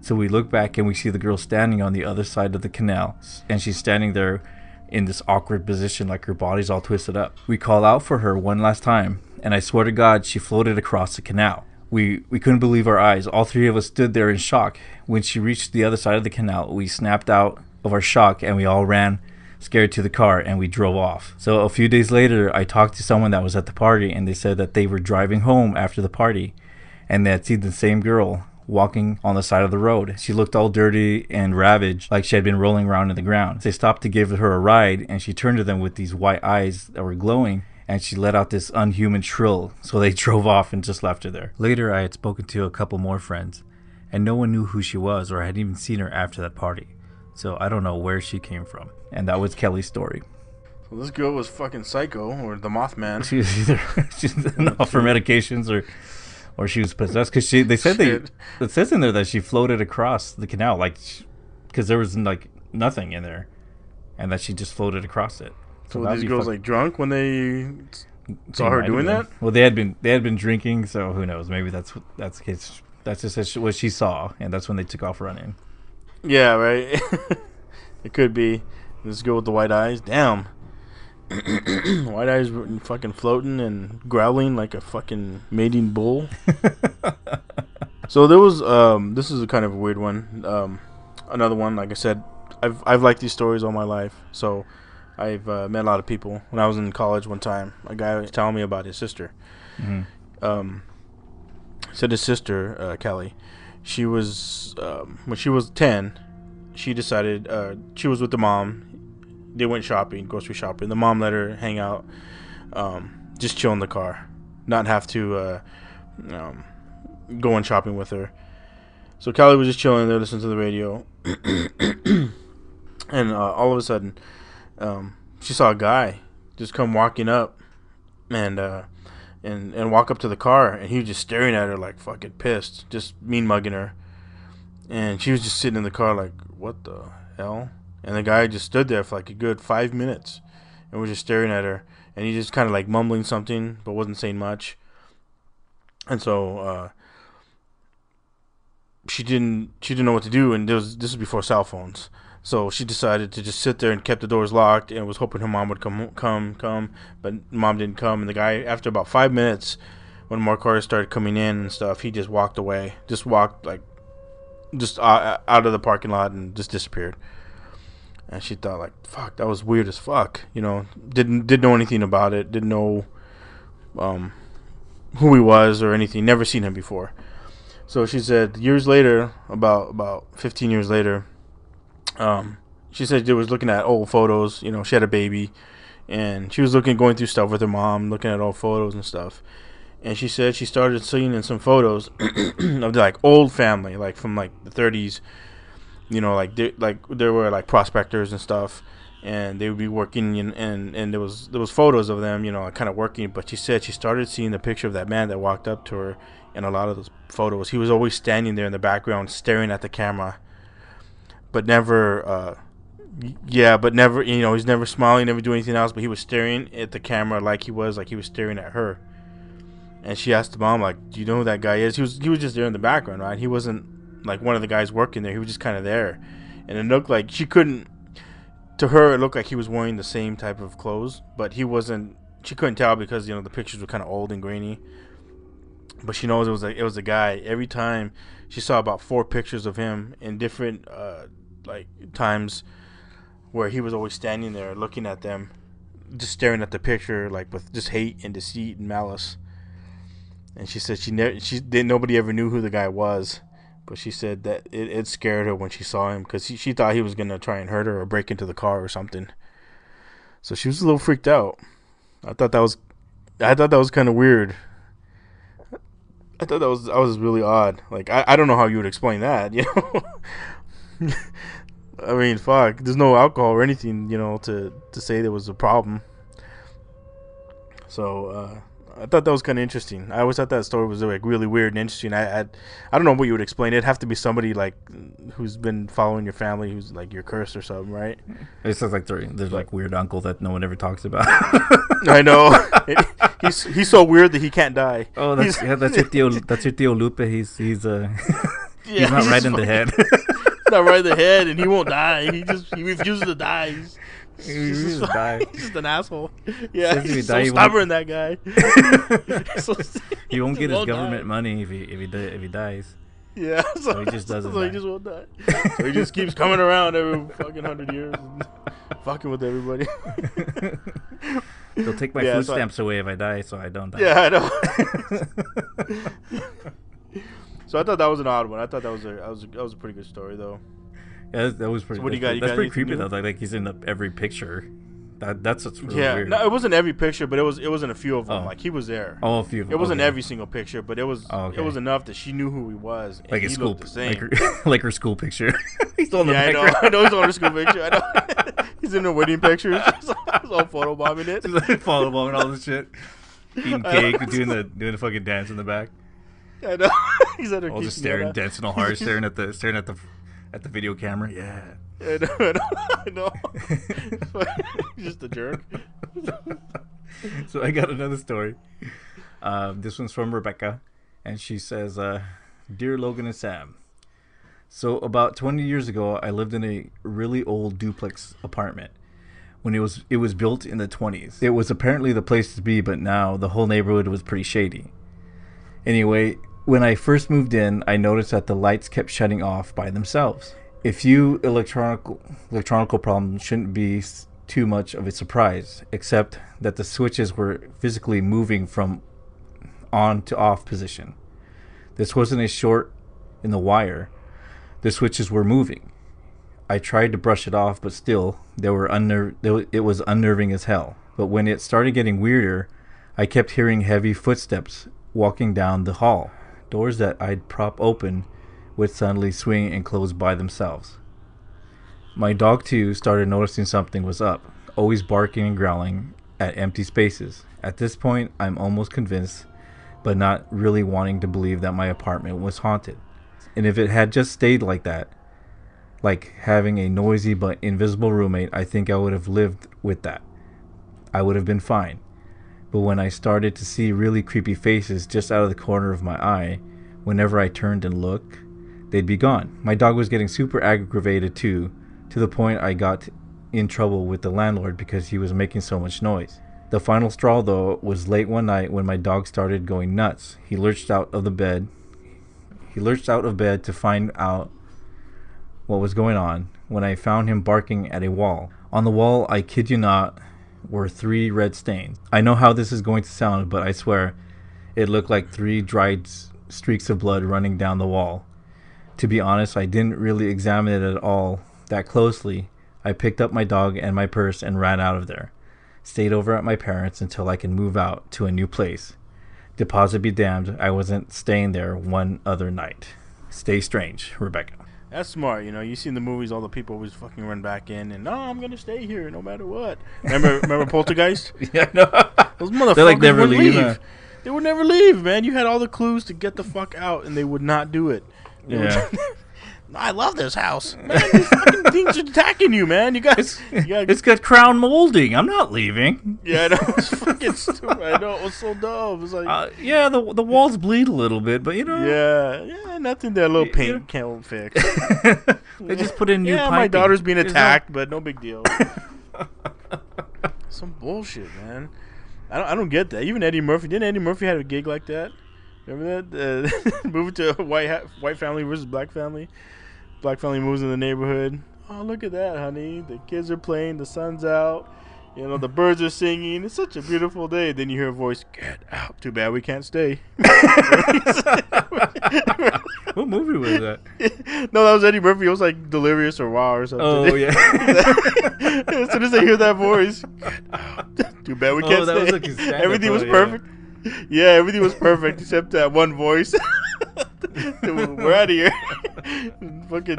So we look back and we see the girl standing on the other side of the canal, and she's standing there in this awkward position like her body's all twisted up. We call out for her one last time, and I swear to God, she floated across the canal. We couldn't believe our eyes. All three of us stood there in shock. When she reached the other side of the canal, we snapped out of our shock and we all ran scared to the car and we drove off. So a few days later, I talked to someone that was at the party, and they said that they were driving home after the party and they had seen the same girl walking on the side of the road. She looked all dirty and ravaged, like she had been rolling around in the ground. They stopped to give her a ride, and she turned to them with these white eyes that were glowing, and she let out this unhuman shrill. So they drove off and just left her there. Later, I had spoken to a couple more friends, and no one knew who she was or had even seen her after that party. So I don't know where she came from. And that was Kelly's story. So this girl was fucking psycho, or the Mothman. She was either off her medications or she was possessed, because it says in there that she floated across the canal, like, because there was like nothing in there, and that she just floated across it. So were these girls like drunk when they saw her doing that? Well, they had been drinking, so who knows? Maybe that's the case. That's just what she saw, and that's when they took off running. Yeah, right. It could be. This girl with the white eyes. Damn. White eyes fucking floating and growling like a fucking mating bull. So there was this is a kind of a weird one. Another one, like I said, I've liked these stories all my life. So I've met a lot of people. When I was in college one time, a guy was telling me about his sister. Mm-hmm. Said his sister, Kelly, she was when she was 10, she decided she was with the mom. They went shopping, grocery shopping. The mom let her hang out, just chill in the car, not have to go on shopping with her. So Kelly was just chilling there, listening to the radio, and all of a sudden, she saw a guy just come walking up, and walk up to the car, and he was just staring at her like fucking pissed, just mean mugging her, and she was just sitting in the car like, what the hell? And the guy just stood there for like a good 5 minutes and was just staring at her. And he just kind of like mumbling something, but wasn't saying much. And so she didn't know what to do. And this was before cell phones. So she decided to just sit there and kept the doors locked and was hoping her mom would come. But mom didn't come. And the guy, after about 5 minutes, when more cars started coming in and stuff, he just walked away. Just walked like just out of the parking lot and just disappeared. And she thought, like, fuck, that was weird as fuck. You know, didn't know anything about it. Didn't know who he was or anything. Never seen him before. So she said years later, about 15 years later, she said she was looking at old photos. You know, she had a baby. And she was going through stuff with her mom, looking at old photos and stuff. And she said she started seeing in some photos of the, like, old family, like, from, like, the 30s. You know, like there were like prospectors and stuff, and they would be working, and there was photos of them, you know, kind of working. But she said she started seeing the picture of that man that walked up to her in a lot of those photos. He was always standing there in the background, staring at the camera, but never, you know, he's never smiling, never doing anything else. But he was staring at the camera like he was staring at her. And she asked the mom, like, "Do you know who that guy is?" He was just there in the background, right? He wasn't like one of the guys working there. He was just kind of there, and it looked like to her it looked like he was wearing the same type of clothes, but he wasn't. She couldn't tell because, you know, the pictures were kind of old and grainy, but she knows it was a guy. Every time she saw about 4 pictures of him in different like times where he was always standing there looking at them, just staring at the picture, like with just hate and deceit and malice. And she said nobody ever knew who the guy was. But she said that it scared her when she saw him because she thought he was going to try and hurt her or break into the car or something. So she was a little freaked out. I thought that was kind of weird. I thought that was really odd. Like, I don't know how you would explain that, you know? I mean, fuck. There's no alcohol or anything, you know, to say there was a problem. So, I thought that was kind of interesting. I always thought that story was like really weird and interesting. I don't know what you would explain. It'd have to be somebody like who's been following your family, who's like your curse or something, right? It's just like there's like weird uncle that no one ever talks about. I know. He's so weird that he can't die. Oh, that's your Tío Lupe. He's not right in the head. Not right in the head, and he won't die. He refuses to die. He's just an asshole. Yeah, he's so stubborn, that guy. He won't get his government money if he dies. Yeah, so he just doesn't. So he just won't die. So he just keeps coming around every fucking 100 years, and fucking with everybody. They'll take my food stamps away if I die, so I don't die. Yeah, I know. So I thought that was an odd one. I thought that was a pretty good story, though. Yeah, that was pretty. So what do you got? That's pretty creepy though. Like he's in every picture. That's what's really weird. No, it wasn't every picture, but it was in a few of them. Like he was there. Oh, a few of them. It wasn't every single picture, but it was enough that she knew who he was. And like he a school, looked the same. like her school picture. He's still in the background. I know he's on her school picture. I know. He's in her wedding pictures. He's all photobombing it. Photobombing all this shit. Eating cake, doing the fucking dance in the back. I know. He's at her all just staring, dancing all hard, staring at the video camera. Yeah. I know. Just a jerk. So I got another story. This one's from Rebecca, and she says, "Dear Logan and Sam, so about 20 years ago, I lived in a really old duplex apartment. When it was built in the 20s. It was apparently the place to be, but now the whole neighborhood was pretty shady. Anyway, when I first moved in, I noticed that the lights kept shutting off by themselves. A few electronical problems shouldn't be too much of a surprise, except that the switches were physically moving from on to off position. This wasn't a short in the wire. The switches were moving. I tried to brush it off, but still, it was unnerving as hell. But when it started getting weirder, I kept hearing heavy footsteps walking down the hall. Doors that I'd prop open would suddenly swing and close by themselves. My dog too started noticing something was up, always barking and growling at empty spaces. At this point, I'm almost convinced, but not really wanting to believe that my apartment was haunted. And if it had just stayed like that, like having a noisy but invisible roommate, I think I would have lived with that. I would have been fine. But when I started to see really creepy faces just out of the corner of my eye, whenever I turned and looked, they'd be gone. My dog was getting super aggravated too, to the point I got in trouble with the landlord because he was making so much noise. The final straw, though, was late one night when my dog started going nuts. He lurched out of bed to find out what was going on when I found him barking at a wall. On the wall, I kid you not, were 3 red stains. I know how this is going to sound, but I swear it looked like 3 dried streaks of blood running down the wall. To be honest, I didn't really examine it at all that closely. I picked up my dog and my purse and ran out of there. Stayed over at my parents' until I can move out to a new place. Deposit be damned, I wasn't staying there one other night. Stay strange, Rebecca." That's smart, you know. You see in the movies, all the people always fucking run back in, and I'm gonna stay here no matter what. Remember Poltergeist? Yeah, no. Those motherfuckers They like never wouldn't leave. They would never leave, man. You had all the clues to get the fuck out, and they would not do it. Yeah. I love this house, man. These fucking things are attacking you, man. It's got crown molding. I'm not leaving. Yeah, I know. It's fucking stupid. I know. It was so dumb. It's like, yeah, the walls bleed a little bit, but you know. Yeah, nothing that a little paint can't fix. They just put in new piping. My daughter's being attacked, but no big deal. Some bullshit, man. I don't get that. Even Eddie Murphy. Didn't Eddie Murphy have a gig like that? Remember that? Moving to a white family versus black family. Black family moves in the neighborhood. Oh, look at that, honey. The kids are playing. The sun's out. You know, the birds are singing. It's such a beautiful day. Then you hear a voice, "Get out. Too bad we can't stay." What movie was that? No, that was Eddie Murphy. It was like Delirious or Wow or something. Oh, yeah. As soon as I hear that voice, "Get out. Too bad we can't that stay." was like his stand-up, Everything was yeah. perfect. Yeah, everything was perfect except that one voice. We're out of here. Fucking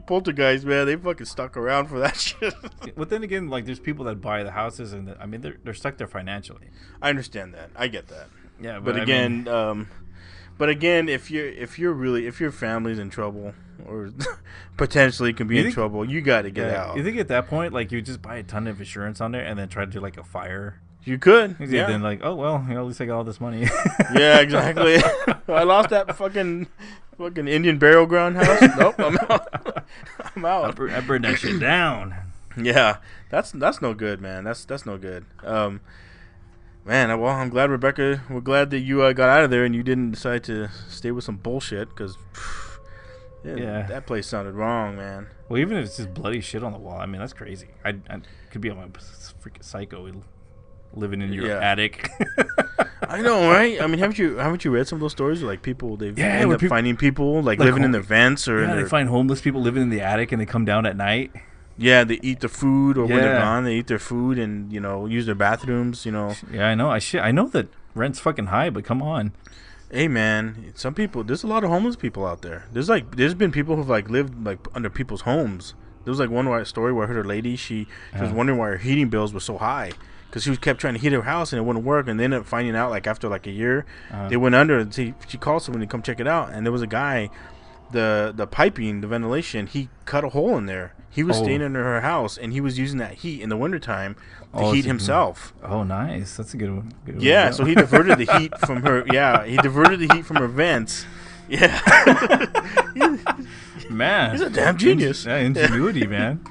poltergeist, man. They fucking stuck around for that shit. But then again, like, there's people that buy the houses, and I mean, they're stuck there financially. I understand that. I get that. Yeah, But again, if your family's in trouble or potentially can be in trouble, you got to get out. You think at that point, like, you just buy a ton of insurance on there and then try to do like a fire? You could. Yeah. Then like, oh well, at least I got all this money. Yeah, exactly. I lost that fucking Indian burial ground house. Nope, I'm out. I'm out. I burned that shit down. Yeah, that's no good, man. That's no good. Man, well, I'm glad, Rebecca. We're glad that you got out of there and you didn't decide to stay with some bullshit because, that place sounded wrong, man. Well, even if it's just bloody shit on the wall, I mean, that's crazy. I could be on my freaking psycho living in your attic. I know, right? I mean, haven't you read some of those stories where, like, people they've ended up finding people like living in their vents or they find homeless people living in the attic and they come down at night. Yeah, they eat the food, or when they're gone, they eat their food and use their bathrooms. Yeah, I know. I know that rent's fucking high, but come on. Hey, man, some people. There's a lot of homeless people out there. There's been people who've like lived like under people's homes. There was like one story where I heard a lady. She was wondering why her heating bills were so high. Because she kept trying to heat her house and it wouldn't work, and they ended up finding out like after like a year, they went under and she called someone to come check it out, and there was a guy, the piping, the ventilation, he cut a hole in there. He was staying under her house and he was using that heat in the wintertime to heat himself. Oh, nice, that's a good one. Yeah, so he diverted the heat from her. Yeah, he diverted the heat from her vents. Yeah, man, he's a damn genius. Ingenuity, man.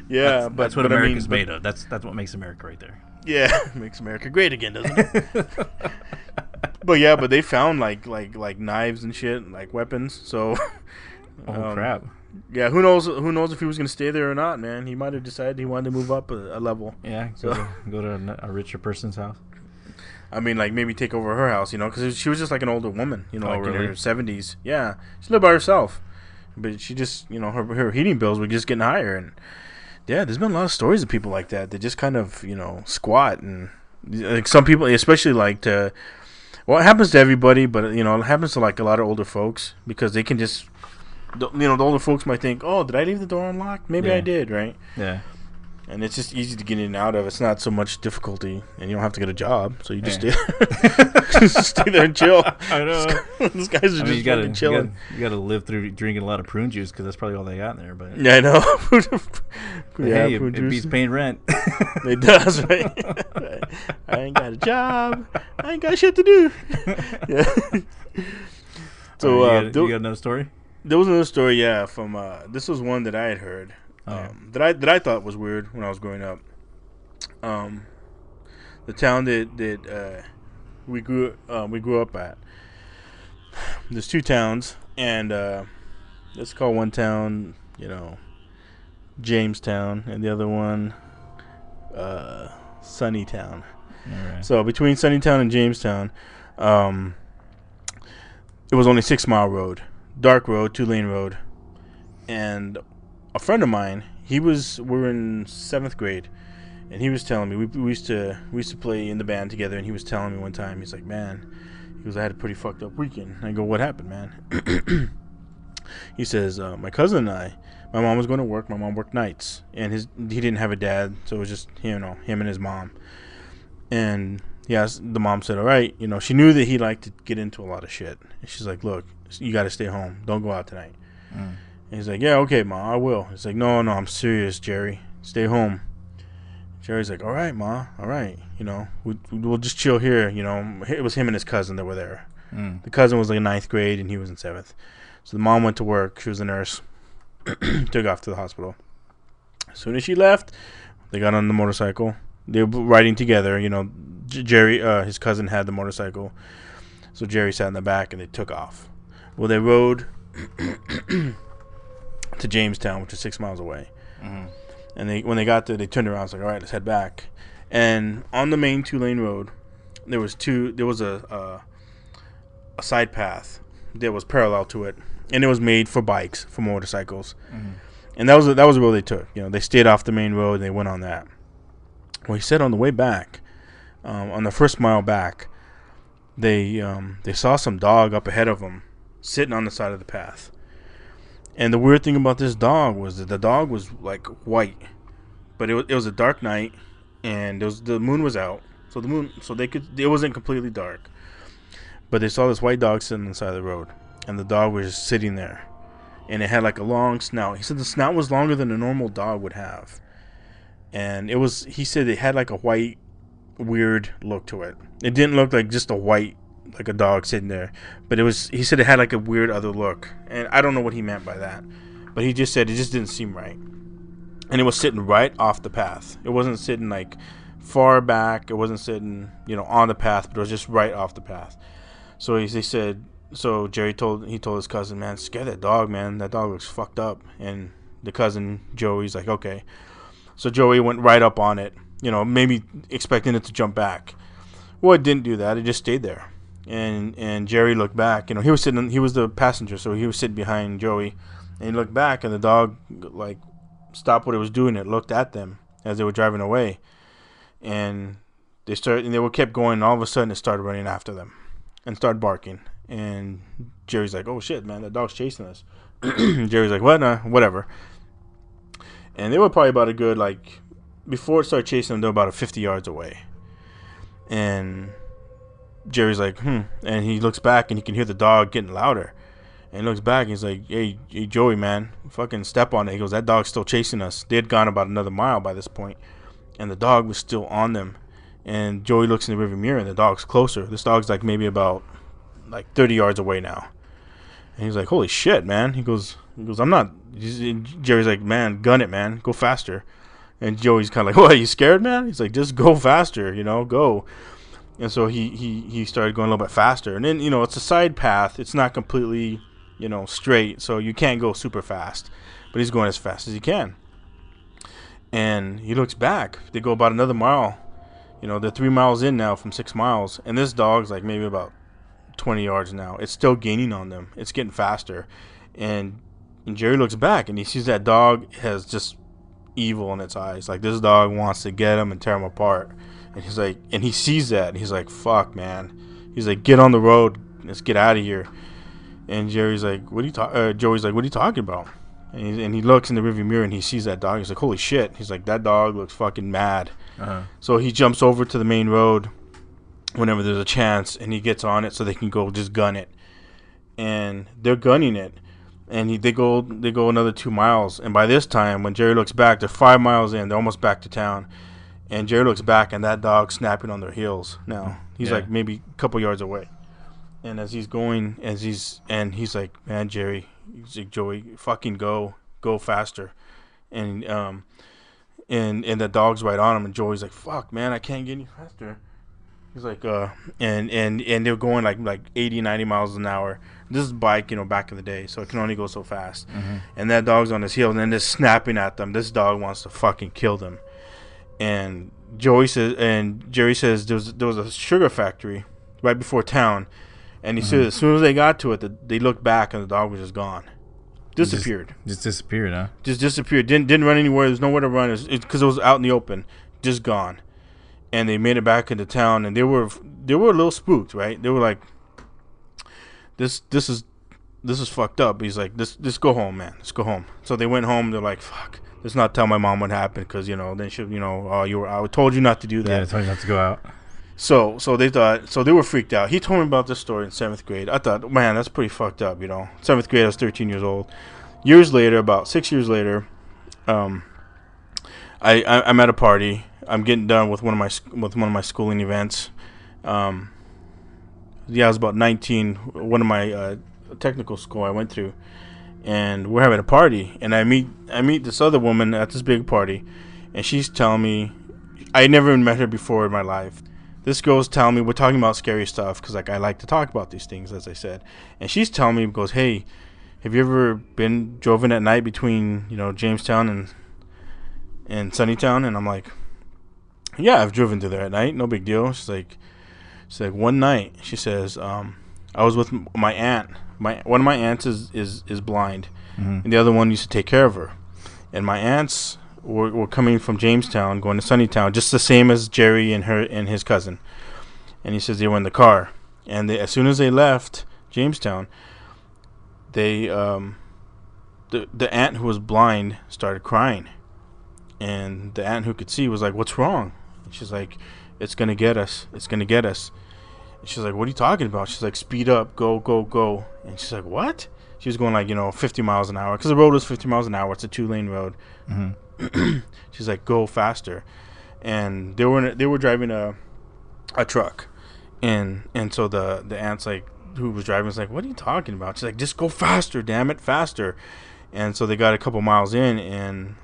Yeah, that's what America's made of. That's what makes America right there. Yeah, makes America great again, doesn't it? But they found like knives and shit, like weapons. So, crap. Yeah, who knows if he was gonna stay there or not, man. He might have decided he wanted to move up a level. Yeah, go to a richer person's house. I mean, like maybe take over her house, because she was just like an older woman, like in her 70s. Yeah, she lived by herself, but she just, her heating bills were just getting higher, and yeah, there's been a lot of stories of people like that just kind of, squat, and like some people, especially like it happens to everybody, but it happens to like a lot of older folks because they can just, the older folks might think, oh, did I leave the door unlocked? Maybe I did, right? Yeah. And it's just easy to get in and out of. It's not so much difficulty, and you don't have to get a job, so you just just stay there and chill. I know. These guys are just fucking chilling. You got to live through drinking a lot of prune juice because that's probably all they got in there. But yeah, I know. Hey, it beats paying rent. It does, right? I ain't got a job. I ain't got shit to do. Yeah. So you got another story? There was another story, yeah. From this was one that I had heard. That I thought was weird when I was growing up. The town that we grew up at. There's two towns, and let's call one town, Jamestown, and the other one, Sunnytown. All right. So between Sunnytown and Jamestown, it was only 6 mile road, dark road, 2-lane road, and a friend of mine, we were in 7th grade, and he was telling me we used to play in the band together, and he was telling me one time, he's like, man, I had a pretty fucked up weekend. I go, what happened, man? He says, my cousin and my mom was going to work. My mom worked nights, and he didn't have a dad, so it was just him and his mom. And the mom said, all right, she knew that he liked to get into a lot of shit. And she's like, look, you got to stay home. Don't go out tonight. And he's like, yeah, okay, Ma, I will. He's like, no, I'm serious, Jerry. Stay home. Jerry's like, all right, Ma, all right. We'll just chill here. It was him and his cousin that were there. The cousin was like in 9th grade, and he was in 7th. So the mom went to work. She was a nurse. Took off to the hospital. As soon as she left, they got on the motorcycle. They were riding together. Jerry, his cousin, had the motorcycle. So Jerry sat in the back, and they took off. Well, they rode to Jamestown, which is 6 miles away. And when they got there, they turned around. It's like, all right, let's head back. And on the main 2-lane road, there was a side path that was parallel to it, and it was made for bikes, for motorcycles. Mm-hmm. And that was the road they took. They stayed off the main road and they went on that. Well, he said on the way back, on the first mile back, they saw some dog up ahead of them sitting on the side of the path. And the weird thing about this dog was that the dog was like white, but it was a dark night, and the moon was out, so it wasn't completely dark. But they saw this white dog sitting on the side of the road, and the dog was just sitting there, and it had like a long snout. He said the snout was longer than a normal dog would have, and he said it had like a white, weird look to it. It didn't look like just a white, like a dog sitting there, but he said it had like a weird other look, and I don't know what he meant by that, but he just said it just didn't seem right. And it was sitting right off the path. It wasn't sitting like far back. It wasn't sitting, on the path, but it was just right off the path. So he said, so Jerry told his cousin, man, scare that dog, man. That dog looks fucked up. And the cousin, Joey's like, okay. So Joey went right up on it, maybe expecting it to jump back. Well, it didn't do that. It just stayed there. And Jerry looked back. He was the passenger, so he was sitting behind Joey. And he looked back, and the dog, like, stopped what it was doing. It looked at them as they were driving away. And they kept going, and all of a sudden it started running after them and started barking. And Jerry's like, oh shit, man, that dog's chasing us. Jerry's like, what? Whatever. And they were probably about a good, like, before it started chasing them, they were about 50 yards away. And Jerry's like, and he looks back and he can hear the dog getting louder. And he looks back and he's like, hey Joey, man, fucking step on it. He goes, that dog's still chasing us. They had gone about another mile by this point, and the dog was still on them. And Joey looks in the rearview mirror, and the dog's closer. This dog's like maybe about like 30 yards away now. And he's like, holy shit, man. He goes, I'm not. Jerry's like, man, gun it, man. Go faster. And Joey's kind of like, what, are you scared, man? He's like, just go faster, go. And so he started going a little bit faster. And then, it's a side path. It's not completely, straight. So you can't go super fast. But he's going as fast as he can. And he looks back. They go about another mile. They're 3 miles in now from 6 miles. And this dog's like maybe about 20 yards now. It's still gaining on them. It's getting faster. And Jerry looks back and he sees that dog has just evil in its eyes. Like, this dog wants to get him and tear him apart. And he's like, and he sees that. And he's like, fuck, man. He's like, get on the road. Let's get out of here. And Joey's like, what are you talking about? And he looks in the rearview mirror and he sees that dog. He's like, holy shit. He's like, that dog looks fucking mad. Uh-huh. So he jumps over to the main road whenever there's a chance, and he gets on it so they can go just gun it. And they're gunning it. And they go another 2 miles. And by this time, when Jerry looks back, they're 5 miles in. They're almost back to town. And Jerry looks back, and that dog's snapping on their heels now. He's like maybe a couple yards away. And as he's going, he's like, man, Jerry, he's like, Joey, fucking go faster. And the dog's right on him, and Joey's like, fuck, man, I can't get any faster. He's like, and they're going like 80, 90 miles an hour. This is bike, back in the day, so it can only go so fast. Mm-hmm. And that dog's on his heels, and they're snapping at them. This dog wants to fucking kill them. And Jerry says there was a sugar factory right before town, and he said as soon as they got to it, they looked back and the dog was just gone, disappeared. Just disappeared, huh? Just disappeared. Didn't run anywhere. There's nowhere to run. Because it was out in the open, just gone. And they made it back into town, and they were a little spooked, right? They were like, this is fucked up. He's like, let's go home, man. Let's go home. So they went home. They're like, fuck. Let's not tell my mom what happened, because then she, I told you not to do that. Yeah, I told you not to go out. So they were freaked out. He told me about this story in 7th grade. I thought, man, that's pretty fucked up, 7th grade, I was 13 years old. Years later, about 6 years later, I'm at a party. I'm getting done with one of my schooling events. I was about 19. One of my technical school I went through. And we're having a party, and I meet this other woman at this big party, and she's telling me, I never even met her before in my life. This girl's telling me, we're talking about scary stuff, because I like to talk about these things, as I said. And she's telling me, goes, hey, have you ever been driven at night between Jamestown in Sunnytown? And I'm like, yeah, I've driven through there at night. No big deal. She's like, one night, she says, I was with my aunt. One of my aunts is blind, and the other one used to take care of her. And my aunts were coming from Jamestown, going to Sunnytown, just the same as Jerry and his cousin. And he says they were in the car, and as soon as they left Jamestown, they the aunt who was blind started crying, and the aunt who could see was like, "What's wrong?" And she's like, "It's gonna get us. It's gonna get us." And she's like, "What are you talking about?" She's like, "Speed up, go, go, go." And she's like, "What?" She was going like 50 miles an hour because the road was 50 miles an hour. It's a 2-lane road. She's like, "Go faster," and they were driving a truck, and so the aunt's like, who was driving, was like, "What are you talking about?" She's like, "Just go faster, damn it, faster." And so they got a couple miles in, and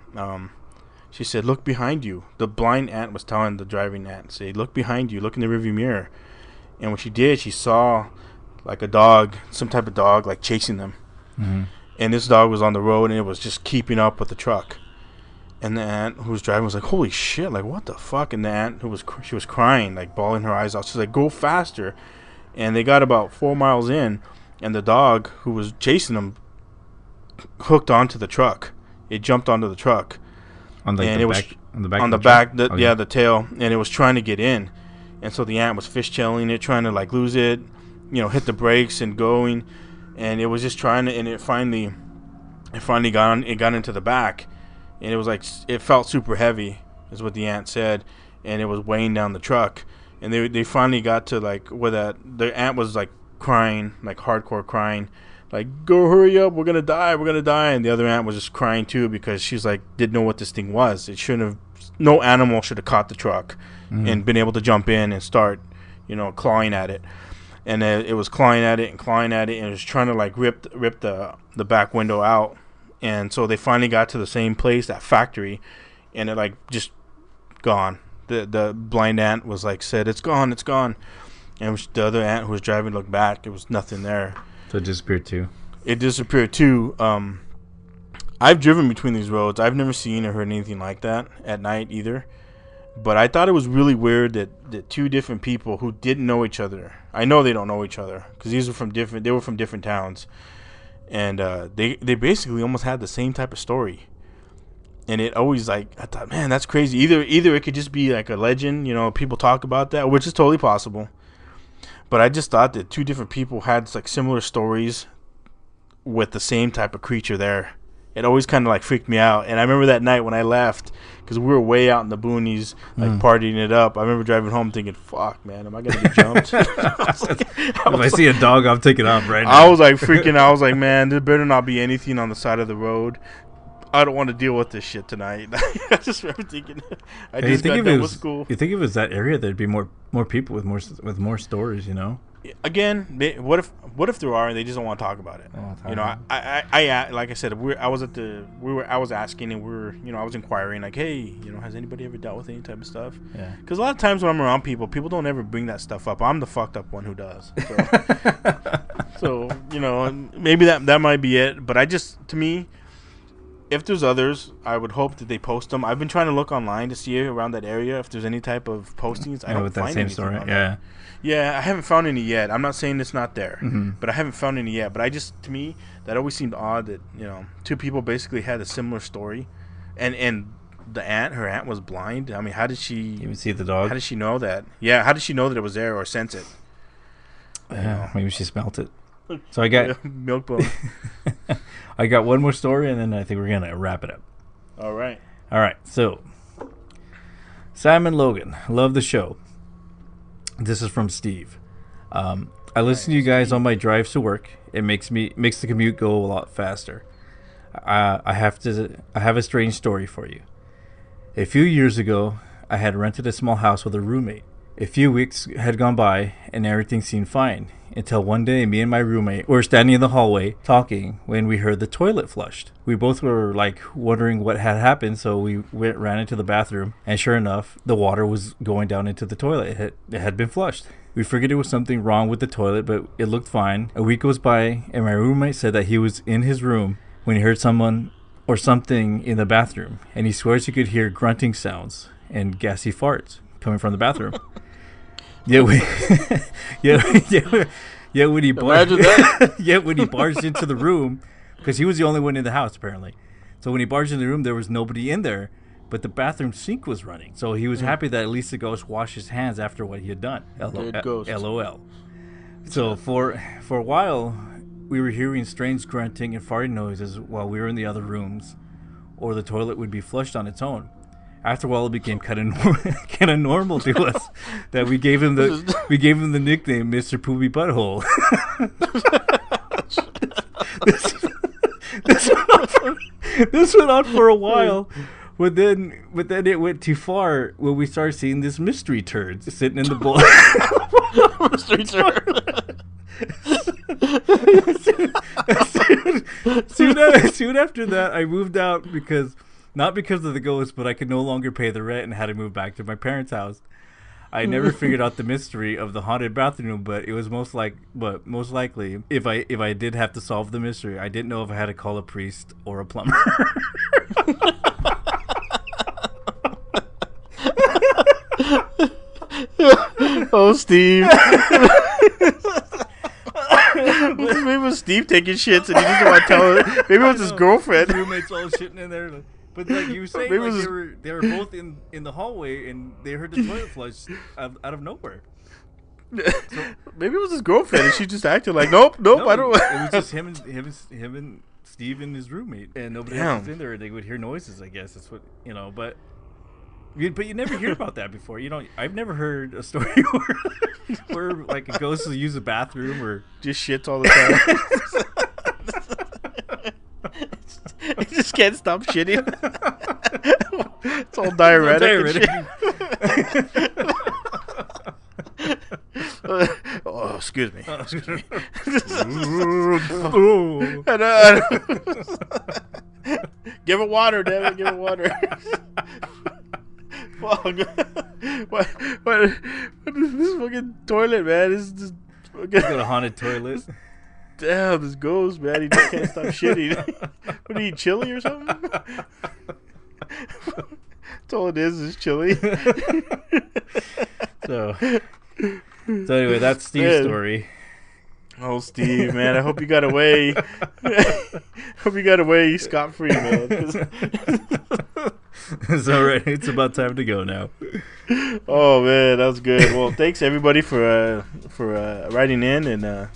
she said, "Look behind you." The blind aunt was telling the driving aunt, "Say, look behind you, look in the rearview mirror." And when she did, she saw like a dog, some type of dog, like chasing them. And this dog was on the road, and it was just keeping up with the truck. And the aunt who was driving was like, "Holy shit, like what the fuck?" And the aunt she was crying, like bawling her eyes out. She's like, "Go faster." And they got about 4 miles in, and the dog who was chasing them hooked onto the truck. It jumped onto the truck. On the back, the tail, and it was trying to get in. And so the aunt was fishtailing it, trying to like lose it, hit the brakes and going, and it was just trying to, and it finally got into the back, and it was like, it felt super heavy, is what the aunt said, and it was weighing down the truck. And they finally got to like where the aunt was like crying, like hardcore crying, like, "Go, hurry up, we're gonna die. And the other aunt was just crying too, because she's like, didn't know what this thing was. It shouldn't have, no animal should have caught the truck and been able to jump in and start, clawing at it. And it was clawing at it, and it was trying to like rip the back window out. And so they finally got to the same place, that factory, and it like just gone. The blind aunt was like, said, "It's gone, it's gone." And the other aunt who was driving looked back. It was nothing there. So it disappeared too. I've driven between these roads. I've never seen or heard anything like that at night either. But I thought it was really weird that two different people who didn't know each other. I know they don't know each other because they were from different towns, and they basically almost had the same type of story. And it always, like, I thought, man, that's crazy. Either it could just be like a legend, people talk about that, which is totally possible. But I just thought that two different people had like similar stories with the same type of creature there. It always kind of like freaked me out. And I remember that night when I left, because we were way out in the boonies, like partying it up. I remember driving home thinking, "Fuck, man, am I gonna get jumped?" If I see a dog, I'm taking off right now. I was like freaking. I was like, man, there better not be anything on the side of the road. I don't want to deal with this shit tonight. I just remember thinking, I just got done with school. You think if it was that area, there'd be more people with more stories, Again, what if there are and they just don't want to talk about it? I like I said, I was asking, and I was inquiring, like, hey, has anybody ever dealt with any type of stuff? Yeah. Because a lot of times when I'm around people don't ever bring that stuff up. I'm the fucked up one who does. So, maybe that might be it. But to me, if there's others, I would hope that they post them. I've been trying to look online to see around that area if there's any type of postings. I don't find anything. Story. Yeah, I haven't found any yet. I'm not saying it's not there, but I haven't found any yet. But to me, that always seemed odd that two people basically had a similar story, and her aunt was blind. I mean, how did she even see the dog? How did she know that? Yeah, how did she know that it was there or sense it? Maybe she smelt it. So I got milk bone. I got one more story, and then I think we're gonna wrap it up. All right. So, Sam and Logan, love the show. This is from Steve. I listen to you guys on my drives to work. It makes the commute go a lot faster. I have a strange story for you. A few years ago, I had rented a small house with a roommate. A few weeks had gone by, and everything seemed fine, until one day me and my roommate were standing in the hallway talking when we heard the toilet flushed. We both were like wondering what had happened, so we ran into the bathroom, and sure enough, the water was going down into the toilet. It had been flushed. We figured it was something wrong with the toilet, but it looked fine. A week goes by, and my roommate said that he was in his room when he heard someone or something in the bathroom, and he swears he could hear grunting sounds and gassy farts coming from the bathroom. Yeah, when he barged into the room, because he was the only one in the house apparently. So when he barged in the room, there was nobody in there, but the bathroom sink was running. So he was happy that at least the ghost washed his hands after what he had done. LOL. So for a while, we were hearing strange grunting and farting noises while we were in the other rooms, or the toilet would be flushed on its own. After a while, it became kind of normal to us that we gave him the nickname Mr. Poopy Butthole. This went on for a while, but then it went too far when we started seeing this mystery turd sitting in the bowl. Mystery turd. Soon after that, I moved out not because of the ghost, but I could no longer pay the rent and had to move back to my parents' house. I never figured out the mystery of the haunted bathroom, but it was most likely if I did have to solve the mystery, I didn't know if I had to call a priest or a plumber. Oh, Steve. Maybe it was Steve taking shits and he didn't want to tell her. Maybe it was his girlfriend. His roommates all shitting in there. But like you were saying, like they were both in the hallway and they heard the toilet flush out of nowhere. So, maybe it was his girlfriend and she just acted like, nope, no, I don't. It was just him and Steve and his roommate, and nobody else was in there. They would hear noises, I guess. That's what but you never hear about that before. I've never heard a story where like a ghost will use a bathroom or just shits all the time. He just can't stop shitting. It's all diuretic. Oh, excuse me. Give it water, damn it. Give it water. Fuck. What is this fucking toilet, man? This is just got a haunted toilet. Damn, this ghost, man. He just can't stop shitting. What, are you chili or something? That's all it is chili. So anyway, that's Steve's story. Oh, Steve, man. I hope you got away. Hope you got away scot-free, man. It's all right. It's about time to go now. Oh, man. That was good. Well, thanks, everybody, for writing in and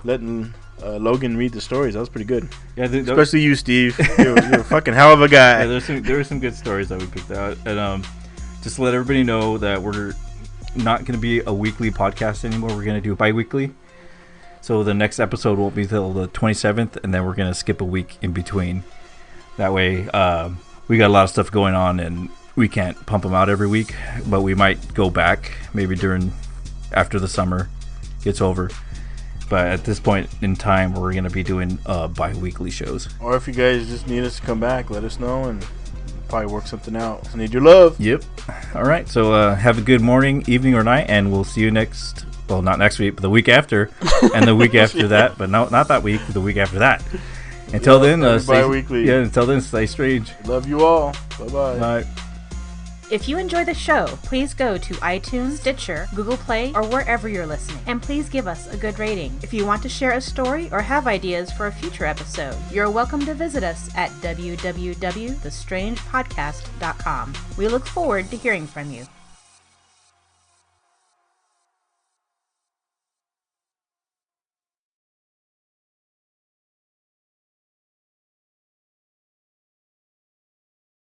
letting Logan read the stories. That was pretty good. Yeah, especially you, Steve. You're a fucking hell of a guy. Yeah, there were some good stories that we picked out, and just to let everybody know that we're not going to be a weekly podcast anymore. We're going to do bi-weekly. So the next episode won't be till the 27th, and then we're going to skip a week in between. That way, we got a lot of stuff going on, and we can't pump them out every week, but we might go back maybe after the summer gets over. But at this point in time, we're going to be doing bi-weekly shows. Or if you guys just need us to come back, let us know and probably work something out. I need your love. Yep. All right. So have a good morning, evening, or night, and we'll see you next. Well, not next week, but the week after, and the week after that. But no, not that week. The week after that. Until then, bi-weekly. Yeah. Until then, stay strange. Love you all. Bye-bye. Bye. If you enjoy the show, please go to iTunes, Stitcher, Google Play, or wherever you're listening, and please give us a good rating. If you want to share a story or have ideas for a future episode, you're welcome to visit us at www.thestrangepodcast.com. We look forward to hearing from you.